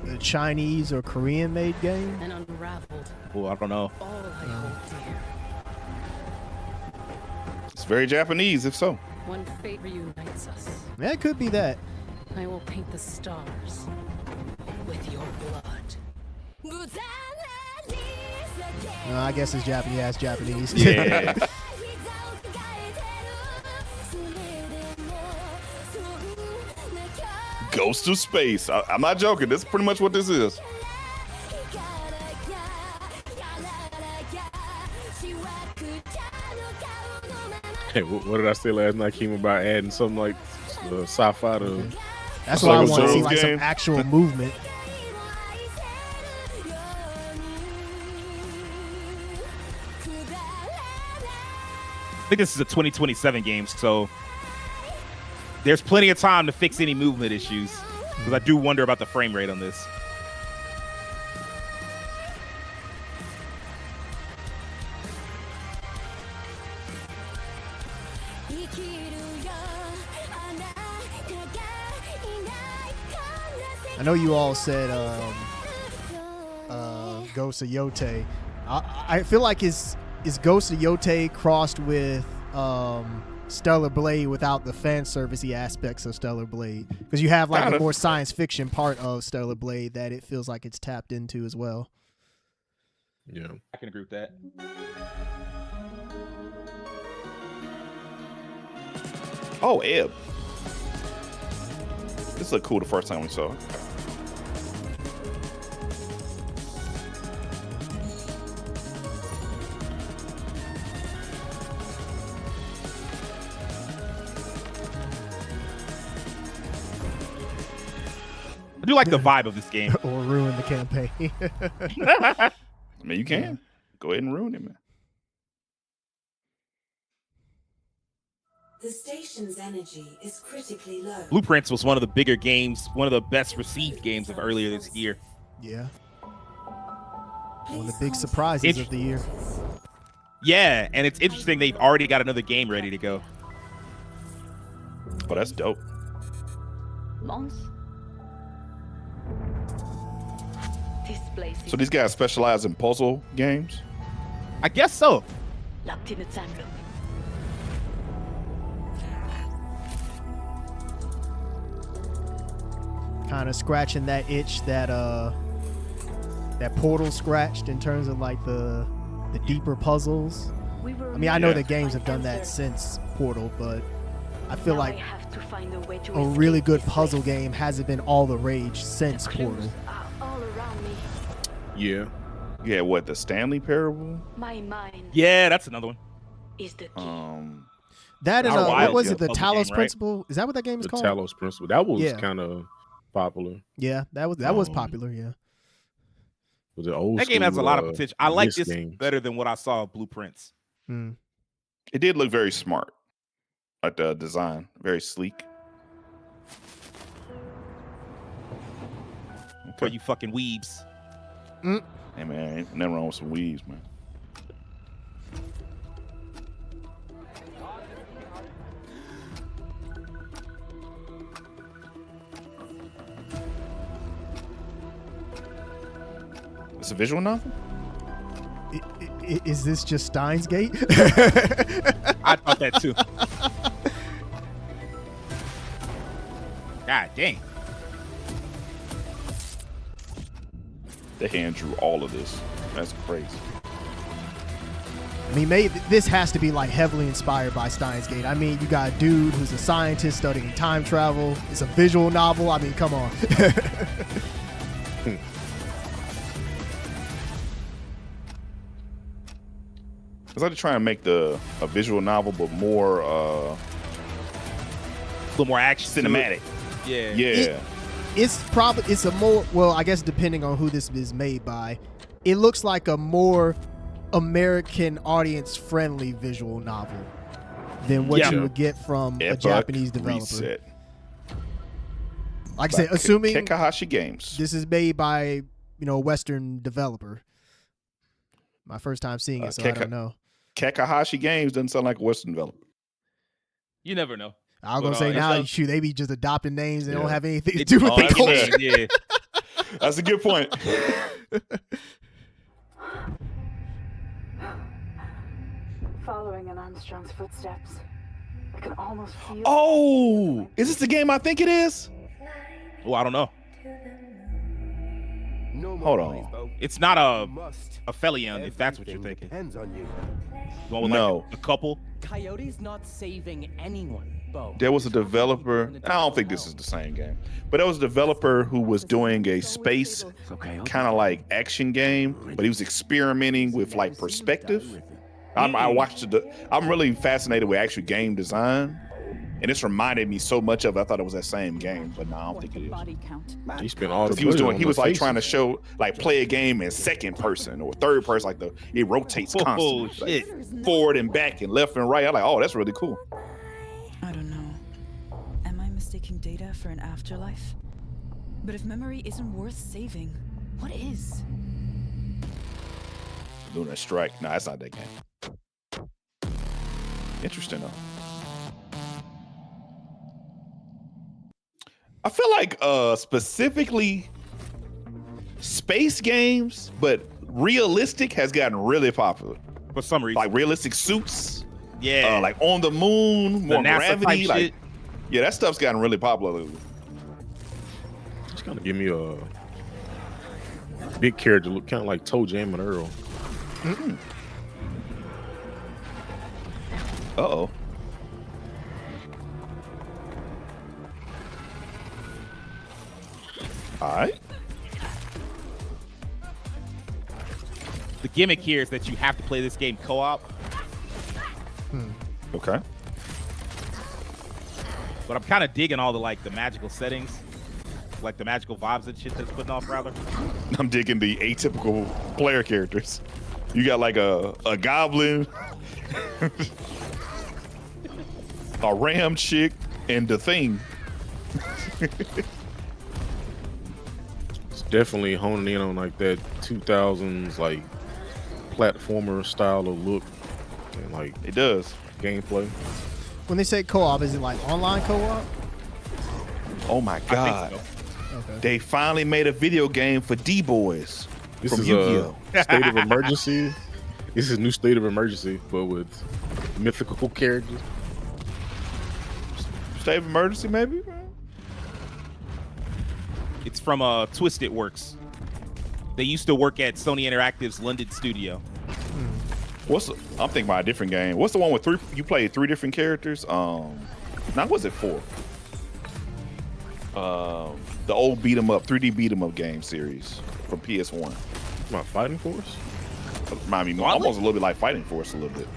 a Chinese or Korean made game? And unraveled Well, I don't know. all I hold dear. It's very Japanese, if so. When fate reunites us, Yeah, it could be that. I will paint the stars with your blood. I guess it's Japanese. Yeah, it's Japanese. Yeah. Ghost of Space. I'm not joking. That's pretty much what this is. Hey, what did I say last night? Came about adding something like sci-fi to. That's It's why I like a want to see Souls like some game. actual movement. I think this is a 2027 game, so there's plenty of time to fix any movement issues. Because I do wonder about the frame rate on this. I know you all said Ghost of Yote. I feel like is Ghost of Yote crossed with Stellar Blade without the fan servicey aspects of Stellar Blade, because you have like Kind a of. more science fiction part of Stellar Blade that it feels like it's tapped into as well. Yeah. I can agree with that. Oh, Ebb. This looked cool the first time we saw it. I do like the vibe of this game. Or ruin the campaign. I mean, you can. Go ahead and ruin it, man. The station's energy is critically low. Blueprints was one of the bigger games, one of the best received games of earlier this year. Yeah. One of the big surprises of the year. Yeah, and it's interesting they've already got another game ready to go. Oh, that's dope. Mons. This place So these guys specialize in puzzle games? I guess so. locked in a time loop. Kind of scratching that itch that that Portal scratched in terms of like the deeper puzzles. I mean, I know the games have done that since Portal, but I feel Now like I have to find a way to a really escape good this puzzle place. game hasn't been all the rage since The clues Portal. are all around me. Yeah. Yeah, what, the Stanley Parable? My mind Yeah, that's another one. is the key. That and Outer what Wilds was is it? a The puzzle Talos game, right? Principle? Is that what that game is The called? Talos Principle. That was Yeah. kind of popular. Yeah, that was Um, popular. Yeah. Was it old That game has a school, lot of potential. I like this games. better than what I saw of Blueprints. Mm. It did look very smart. Like the design, very sleek. For you fucking weebs. Hey man, ain't nothing wrong with some weaves, man. It's a visual novel? Is this just Steins Gate? I thought that too. God dang. They hand drew all of this. That's crazy. I mean, this has to be like heavily inspired by Steins Gate. I mean, you got a dude who's a scientist studying time travel. It's a visual novel. I mean, come on. It's like they're trying to make a visual novel, but more A little more action. to it. cinematic. Yeah. Yeah. It's a more, well, I guess depending on who this is made by, it looks like a more American audience friendly visual novel than what Yeah. you would get from a Epoch Japanese developer. Reset. Like I said, assuming Kekahashi Games. this is made by, a Western developer. My first time seeing it, so I don't know. Kekahashi Games doesn't sound like a Western developer. You never know. I was But, gonna say it's now, like- should they be just adopting names that don't Yeah. have anything to It- do with Oh, the that's culture? fair. Yeah. That's a good point. Following in Armstrong's footsteps. I can almost feel. Oh, is this the game I think it is? Oh, I don't know. Hold on. It's not a Felion, if that's what you're thinking. Depends on you. The one with No. like a couple. Coyote's not saving anyone, Bo. There was a developer. I don't think this is the same game, but there was a developer who was doing a space kind of like action game, but he was experimenting with like perspective. I watched it. I'm really fascinated with actual game design, and this reminded me so much of it. I thought it was that same game, but no, I don't think it is. Body count. He spent all the He was budget doing. on He the was like faces. trying to show, like, play a game in second person or third person, like it rotates Oh, constantly, shit. like, forward and back and left and right. I'm like, oh, that's really cool. I don't know. Am I mistaking data for an afterlife? But if memory isn't worth saving, what is? Lunar Strike. No, that's not that game. Interesting though. I feel like specifically space games, but realistic has gotten really popular. For some reason. Like realistic suits. Yeah. Like on the moon, more NASA gravity. type Like, shit. yeah, that stuff's gotten really popular lately. It's gonna give me a big character, look kind of like Toe Jam and Earl. Uh-oh. All right. The gimmick here is that you have to play this game co-op. Okay. But I'm kind of digging all the magical settings, like the magical vibes and shit that's putting off rather. I'm digging the atypical player characters. You got like a goblin, a ram chick, and the thing. It's definitely honing in on like that 2000s like platformer style of look and like It does. gameplay. When they say co-op, is it like online co-op? Oh my god. Okay. They finally made a video game for D-Boys This from is Yu-Gi-Oh. a state of emergency. This is new state of emergency, but with mythical characters. State of Emergency, maybe? It's from Twisted Works. They used to work at Sony Interactive's London studio. I'm thinking about a different game. What's the one with you played 3 different characters? Now was it 4? The old beat 'em up, 3D beat 'em up game series from PS1. My Fighting Force? Remind me almost a little bit like Fighting Force a little bit.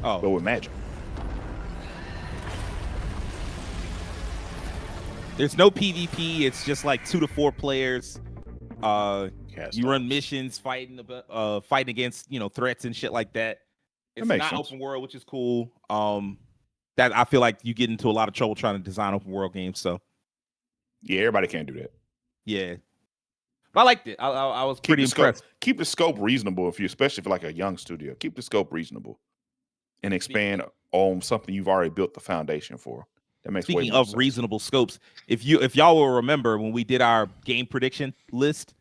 Oh. But with magic. There's no PvP. It's just like 2 to 4 players. You run missions, fighting against threats and shit like that. It's makes not sense. open world, which is cool. That I feel like you get into a lot of trouble trying to design open world games. So Yeah, everybody can't do that. yeah, but I liked it. I was pretty impressed. Keep the scope reasonable especially for like a young studio. Keep the scope reasonable and expand on something you've already built the foundation for. That makes way Speaking more of sense. reasonable scopes, if y'all will remember when we did our game prediction list,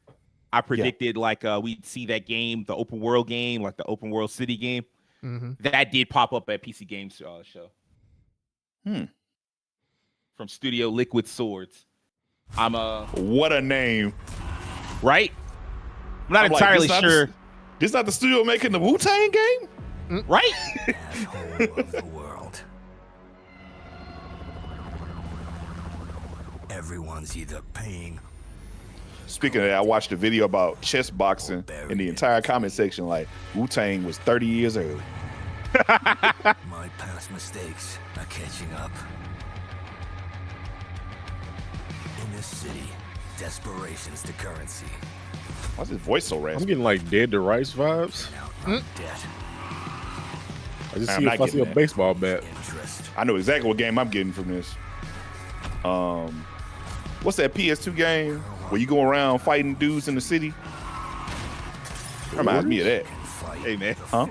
I predicted we'd see that game, the open world game, like the open world city game. Mm-hmm. That did pop up at PC Games show. From Studio Liquid Swords. What a name. Right? I'm not entirely sure. This is not the studio making the Wu-Tang game? Right? Asshole of the world. Everyone's either paying. Speaking of that, I watched a video about chess boxing in the entire comment section like Wu-Tang was 30 years early. My past mistakes are catching up. In this city, desperation's the currency. Why's his voice so I'm raspy? getting like Dead to Rice vibes. Debt, I just I'm see not if I see getting a that. baseball bat. interest. I know exactly what game I'm getting from this. What's that PS2 game where you go around fighting dudes in the city? Reminds me of that. Hey, man. Huh?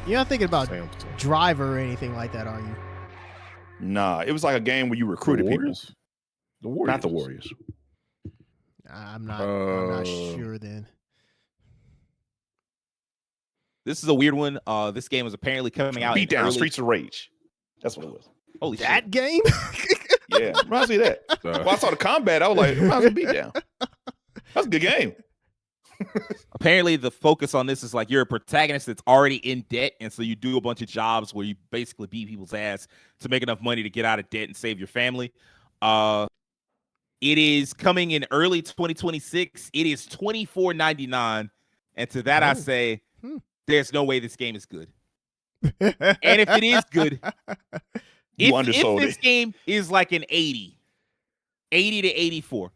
You're not thinking about Samson. Driver or anything like that, are you? Nah, it was like a game where you recruited people. Warriors? The Warriors. Not the Warriors. I'm not Uh, sure then. This is a weird one. This game is apparently coming out. Beat in down early- Streets of Rage. That's what it was. Holy shit. That game? Yeah, reminds me of that. When I saw the combat, I was like, it reminds me of Beat Down. That's a good game. Apparently, the focus on this is like you're a protagonist that's already in debt, and so you do a bunch of jobs where you basically beat people's ass to make enough money to get out of debt and save your family. It is coming in early 2026. It is $24.99, and to that I say, there's no way this game is good. And if it is good, if this game is like an 80 to 84,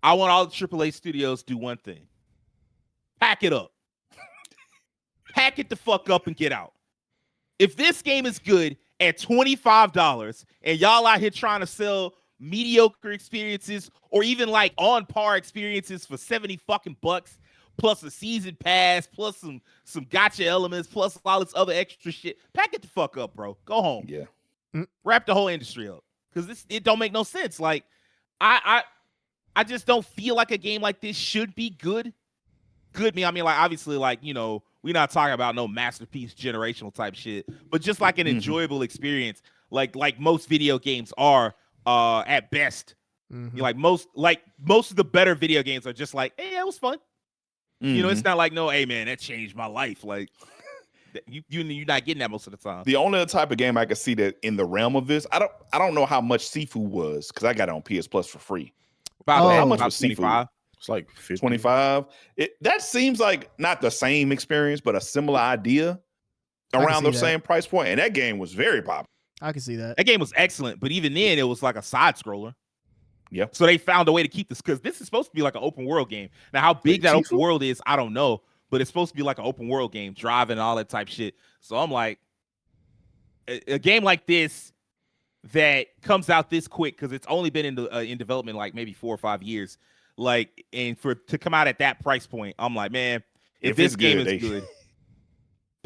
I want all the AAA studios to do one thing. Pack it up. Pack it the fuck up and get out. If this game is good at $25, and y'all out here trying to sell mediocre experiences or even like on par experiences for 70 fucking bucks, plus a season pass, plus some gotcha elements, plus all this other extra shit. Pack it the fuck up, bro. Go home. Yeah. Wrap the whole industry up. Because it don't make no sense. Like, I just don't feel like a game like this should be good. Good me. I mean, like, obviously, like, you know, we're not talking about no masterpiece generational type shit, but just like an enjoyable experience, like most video games are at best. Like most of the better video games are just like, hey, yeah, it was fun. You know, it's not like, no, hey man, that changed my life. Like you're not getting that most of the time. The only other type of game I could see that in the realm of this, I don't know how much Sifu was because I got it on PS Plus for free. How much was Sifu? It's like 50. 25. That seems like not the same experience, but a similar idea around the same price point. And that game was very popular. I can see that. That game was excellent, but even then, it was like a side scroller. Yep. So they found a way to keep this because this is supposed to be like an open world game. Now, how big that open world is, I don't know, but it's supposed to be like an open world game, driving and all that type shit. So I'm like, a game like this that comes out this quick because it's only been in development like maybe 4 or 5 years, like, and to come out at that price point, I'm like, man, if this game is good,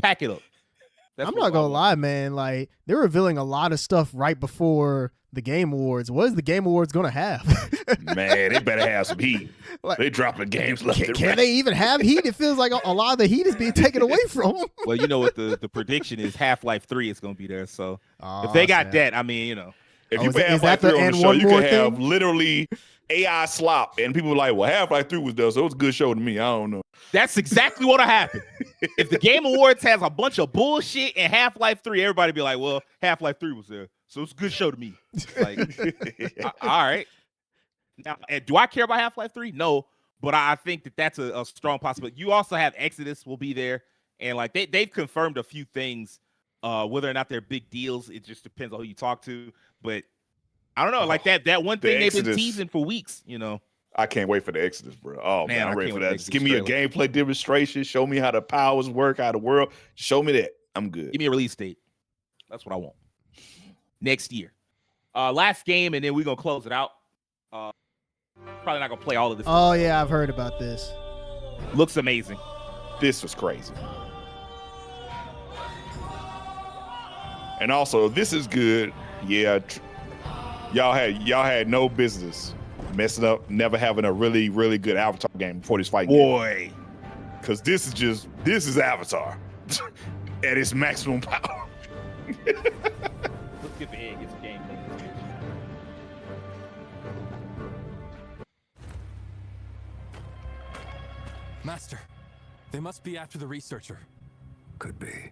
pack it up. I'm not gonna lie, man. Like, they're revealing a lot of stuff right before the Game Awards. What is the Game Awards gonna have? Man, they better have some heat. Like, they dropping games left and right. Can they even have heat? It feels like a lot of the heat is being taken away from them. Well, you know what the prediction is, Half-Life 3 is gonna be there. So if they got that, I mean, you know, if you put Half-Life 3 on the show, you can have literally AI slop, and people are like, well, Half-Life 3 was there, so it was a good show to me. I don't know. That's exactly what'll happen. If the Game Awards has a bunch of bullshit and Half-Life 3, everybody be like, well, Half-Life 3 was there, so it's a good show to me. Like, all right. Now, do I care about Half-Life 3? No, but I think that's a strong possibility. You also have Exodus will be there, and like they've confirmed a few things. Whether or not they're big deals, it just depends on who you talk to. But I don't know, like that one thing they've been teasing for weeks, you know. I can't wait for the Exodus, bro. Oh man, I'm ready for that. Just give me a gameplay demonstration. Show me how the powers work, how the world. Show me that. I'm good. Give me a release date. That's what I want. Next year. Last game, and then we're gonna close it out. Probably not gonna play all of this. Oh yeah, I've heard about this. Looks amazing. This was crazy. And also, this is good. Yeah, y'all had no business messing up, never having a really, really good Avatar game before this fight. Boy. Because this is Avatar at its maximum power. Let's get the egg. It's a game. Master, they must be after the researcher. Could be.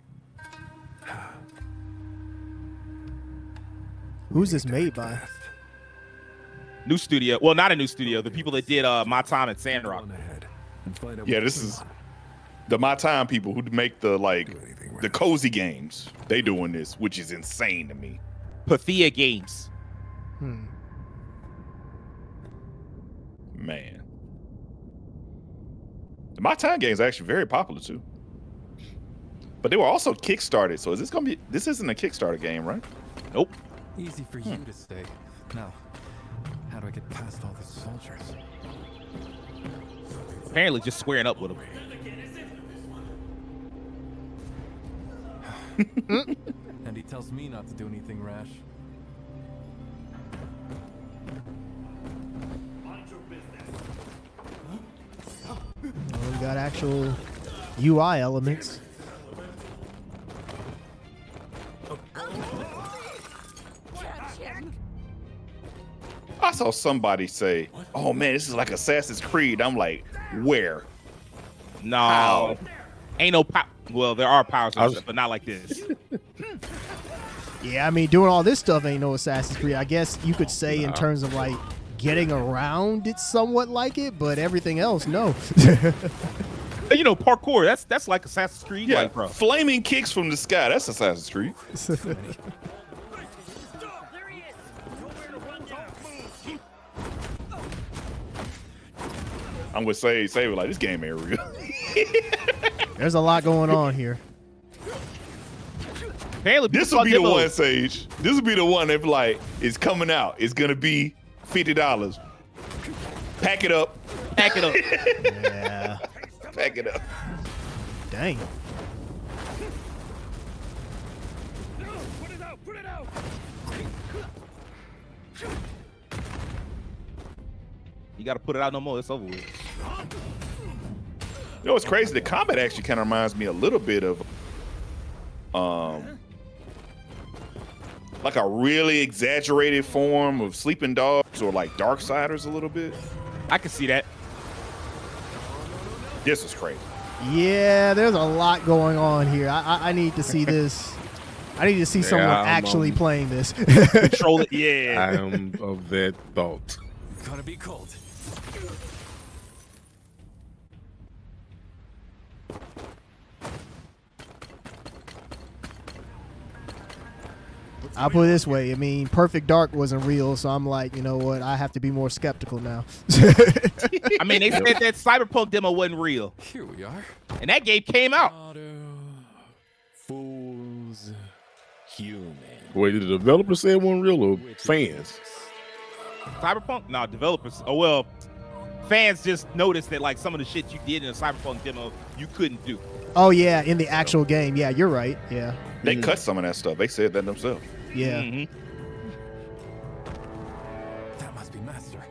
Who's this made by? New studio. Well, not a new studio. The people that did My Time at Sandrock. Yeah, this is the My Time people who make the cozy games. They doing this, which is insane to me. Pathia Games. Man. The My Time games are actually very popular too. But they were also kickstarted. So this isn't a Kickstarter game, right? Nope. Easy for you to say. Now, how do I get past all the soldiers? Apparently just squaring up with them. And he tells me not to do anything rash. Oh, we got actual UI elements. I saw somebody say, "Oh man, this is like Assassin's Creed." I'm like, "Where?" No, How? Ain't no power. Well, there are powers, but not like this. Yeah, I mean, doing all this stuff ain't no Assassin's Creed. I guess you could say in terms of like getting around, it's somewhat like it, but everything else, no. You know, parkour. That's like Assassin's Creed. Yeah, like, bro. flaming kicks from the sky. That's Assassin's Creed. I'm gonna say it like this game ain't real. There's a lot going on here. Apparently, This will be the one, Sage. This will be the one that like it's coming out. It's gonna be $50. Pack it up. Pack it up. Yeah. Pack it up. Dang. You got to put it out no more. It's over with. You know what's crazy? The combat actually kind of reminds me a little bit of like a really exaggerated form of Sleeping Dogs or like Darksiders a little bit. I can see that. This is crazy. Yeah, there's a lot going on here. I need to see this. I need to see someone actually playing this. Control it. Yeah. I am of that thought. Gonna be cold. I'll put it this way. I mean, Perfect Dark wasn't real, so I'm like, you know what? I have to be more skeptical now. I mean, they said that Cyberpunk demo wasn't real. Here we are. And that game came out. Fools. Human. Wait, did the developer say it wasn't real or fans? Cyberpunk? No, developers. Oh, well, fans just noticed that, like, some of the shit you did in a Cyberpunk demo, you couldn't do. Oh, yeah, in the actual game. Yeah, you're right. Yeah. They cut some of that stuff. They said that themselves. Yeah. Mm-hmm. That must be Master.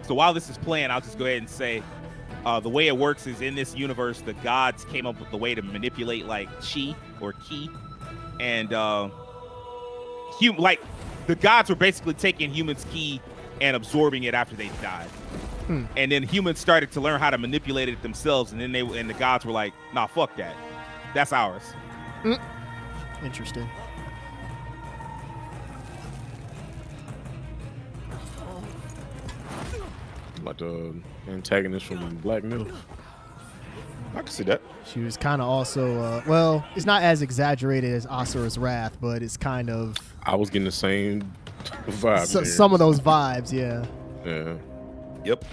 So while this is playing, I'll just go ahead and say the way it works is in this universe, the gods came up with the way to manipulate like chi or ki, and like the gods were basically taking humans' ki and absorbing it after they died. And then humans started to learn how to manipulate it themselves, and then the gods were like, "Nah, fuck that, that's ours." Interesting. Like the antagonist from Black Mirror. I can see that. She was kind of also, well, it's not as exaggerated as Asura's Wrath, but it's kind of. I was getting the same vibe. Some of those vibes, yeah. Yeah. Yep.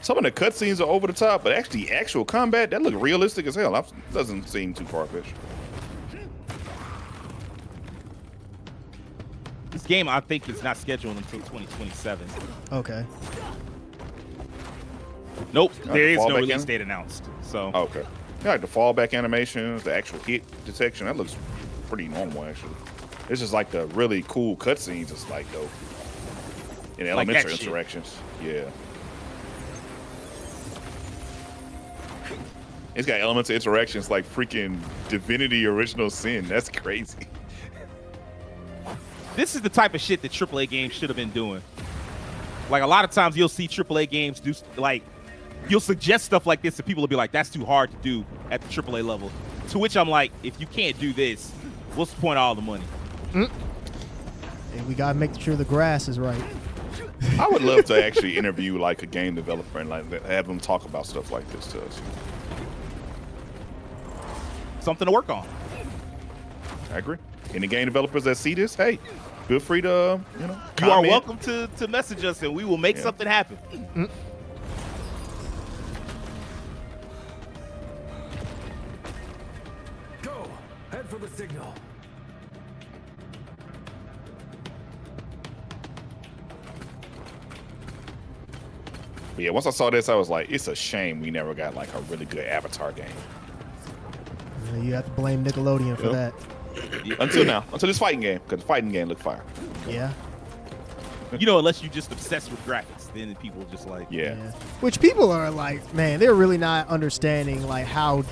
Some of the cutscenes are over the top, but actually, actual combat that look realistic as hell. That doesn't seem too far-fetched. This game, I think, is not scheduled until 2027. Okay. Nope, there is no release date announced. So okay, yeah, like the fallback animations, the actual hit detection, that looks pretty normal actually. It's just like the really cool cutscenes. It's like dope. And Like elemental that shit. interactions, yeah. It's got elements of interactions like freaking Divinity Original Sin. That's crazy. this is the type of shit that AAA games should have been doing. Like a lot of times you'll see AAA games do like, you'll suggest stuff like this and people will be like, that's too hard to do at the AAA level. To which I'm like, if you can't do this, what's the point of all the money? And we got to make sure the grass is right. I would love to actually interview like a game developer and like have them talk about stuff like this to us. Something to work on. I agree. Any game developers that see this, hey, feel free to, you know, You are comment. welcome to message us and we will make something happen. Go! Head for the signal. But yeah, once I saw this, I was like, it's a shame we never got like a really good Avatar game. You have to blame Nickelodeon for that. Until now, until this fighting game, because the fighting game looked fire. Yeah. You know, unless you're just obsessed with graphics, then people just like, Yeah. Which people are like, man, they're really not understanding like how,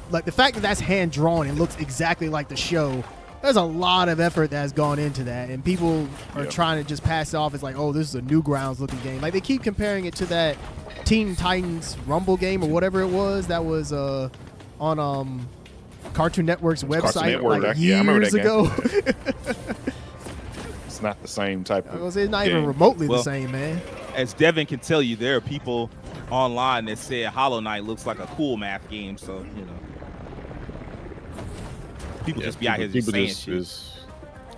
like the fact that that's hand drawn and looks exactly like the show. There's a lot of effort that's gone into that, and people are trying to just pass it off as like, oh, this is a Newgrounds looking game. Like they keep comparing it to that Teen Titans Rumble game or whatever it was that was on Cartoon Network's website Network, like yeah, I remember years that ago. It's not the same type of I was it's not game. even remotely Well, the same, man. as Devin can tell you, there are people online that said Hollow Knight looks like a cool math game. So, you know, people just be out here just saying shit.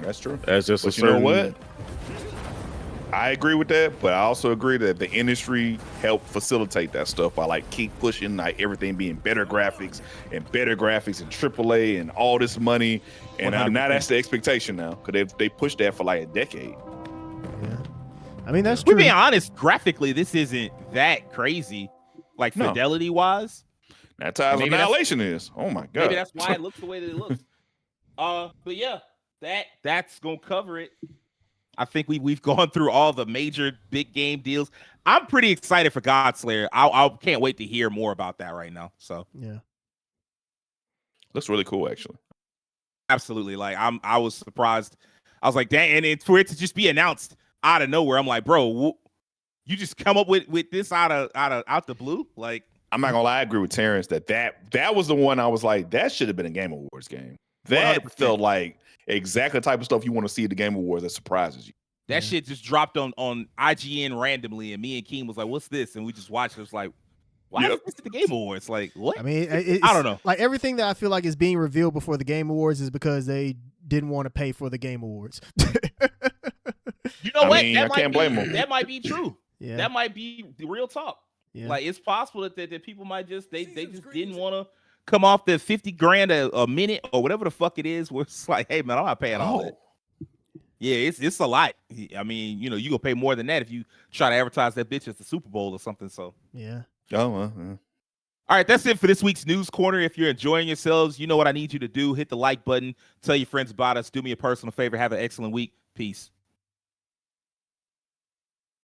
That's true. That's just But a you know certain, what? I agree with that, but I also agree that the industry helped facilitate that stuff by like keep pushing like everything being better graphics and AAA and all this money. And now that's the expectation now because they pushed that for like a decade. Yeah, I mean that's We're true. being honest. Graphically, this isn't that crazy, like fidelity wise. That's how Annihilation is. Oh my god. Maybe that's why it looks the way that it looks. But yeah, that's gonna cover it. I think we've gone through all the major big game deals. I'm pretty excited for Godslayer. I can't wait to hear more about that right now. So yeah, looks really cool actually. Absolutely. Like I was surprised. I was like, dang, and for it to just be announced out of nowhere, I'm like, bro, you just come up with this out the blue? Like, I'm not gonna lie, I agree with Terrence that was the one I was like, that should have been a Game Awards game. That 100%. felt like exactly the type of stuff you want to see at the Game Awards that surprises you. That shit just dropped on IGN randomly, and me and Keem was like, "What's this?" And we just watched it. It was like, "Why is this at the Game Awards?" Like, what? I mean, I don't know. Like everything that I feel like is being revealed before the Game Awards is because they didn't want to pay for the Game Awards. You know what? I can't blame them. That might be true. Yeah. That might be the real talk. Yeah. Like it's possible that people might just they just didn't want to come off the $50,000 a minute or whatever the fuck it is. Where it's like, hey man, I'm not paying all that. Yeah, it's a lot. I mean, you gonna pay more than that if you try to advertise that bitch at the Super Bowl or something. So yeah. Oh well. All right, that's it for this week's News Corner. If you're enjoying yourselves, you know what I need you to do. Hit the like button. Tell your friends about us. Do me a personal favor. Have an excellent week. Peace.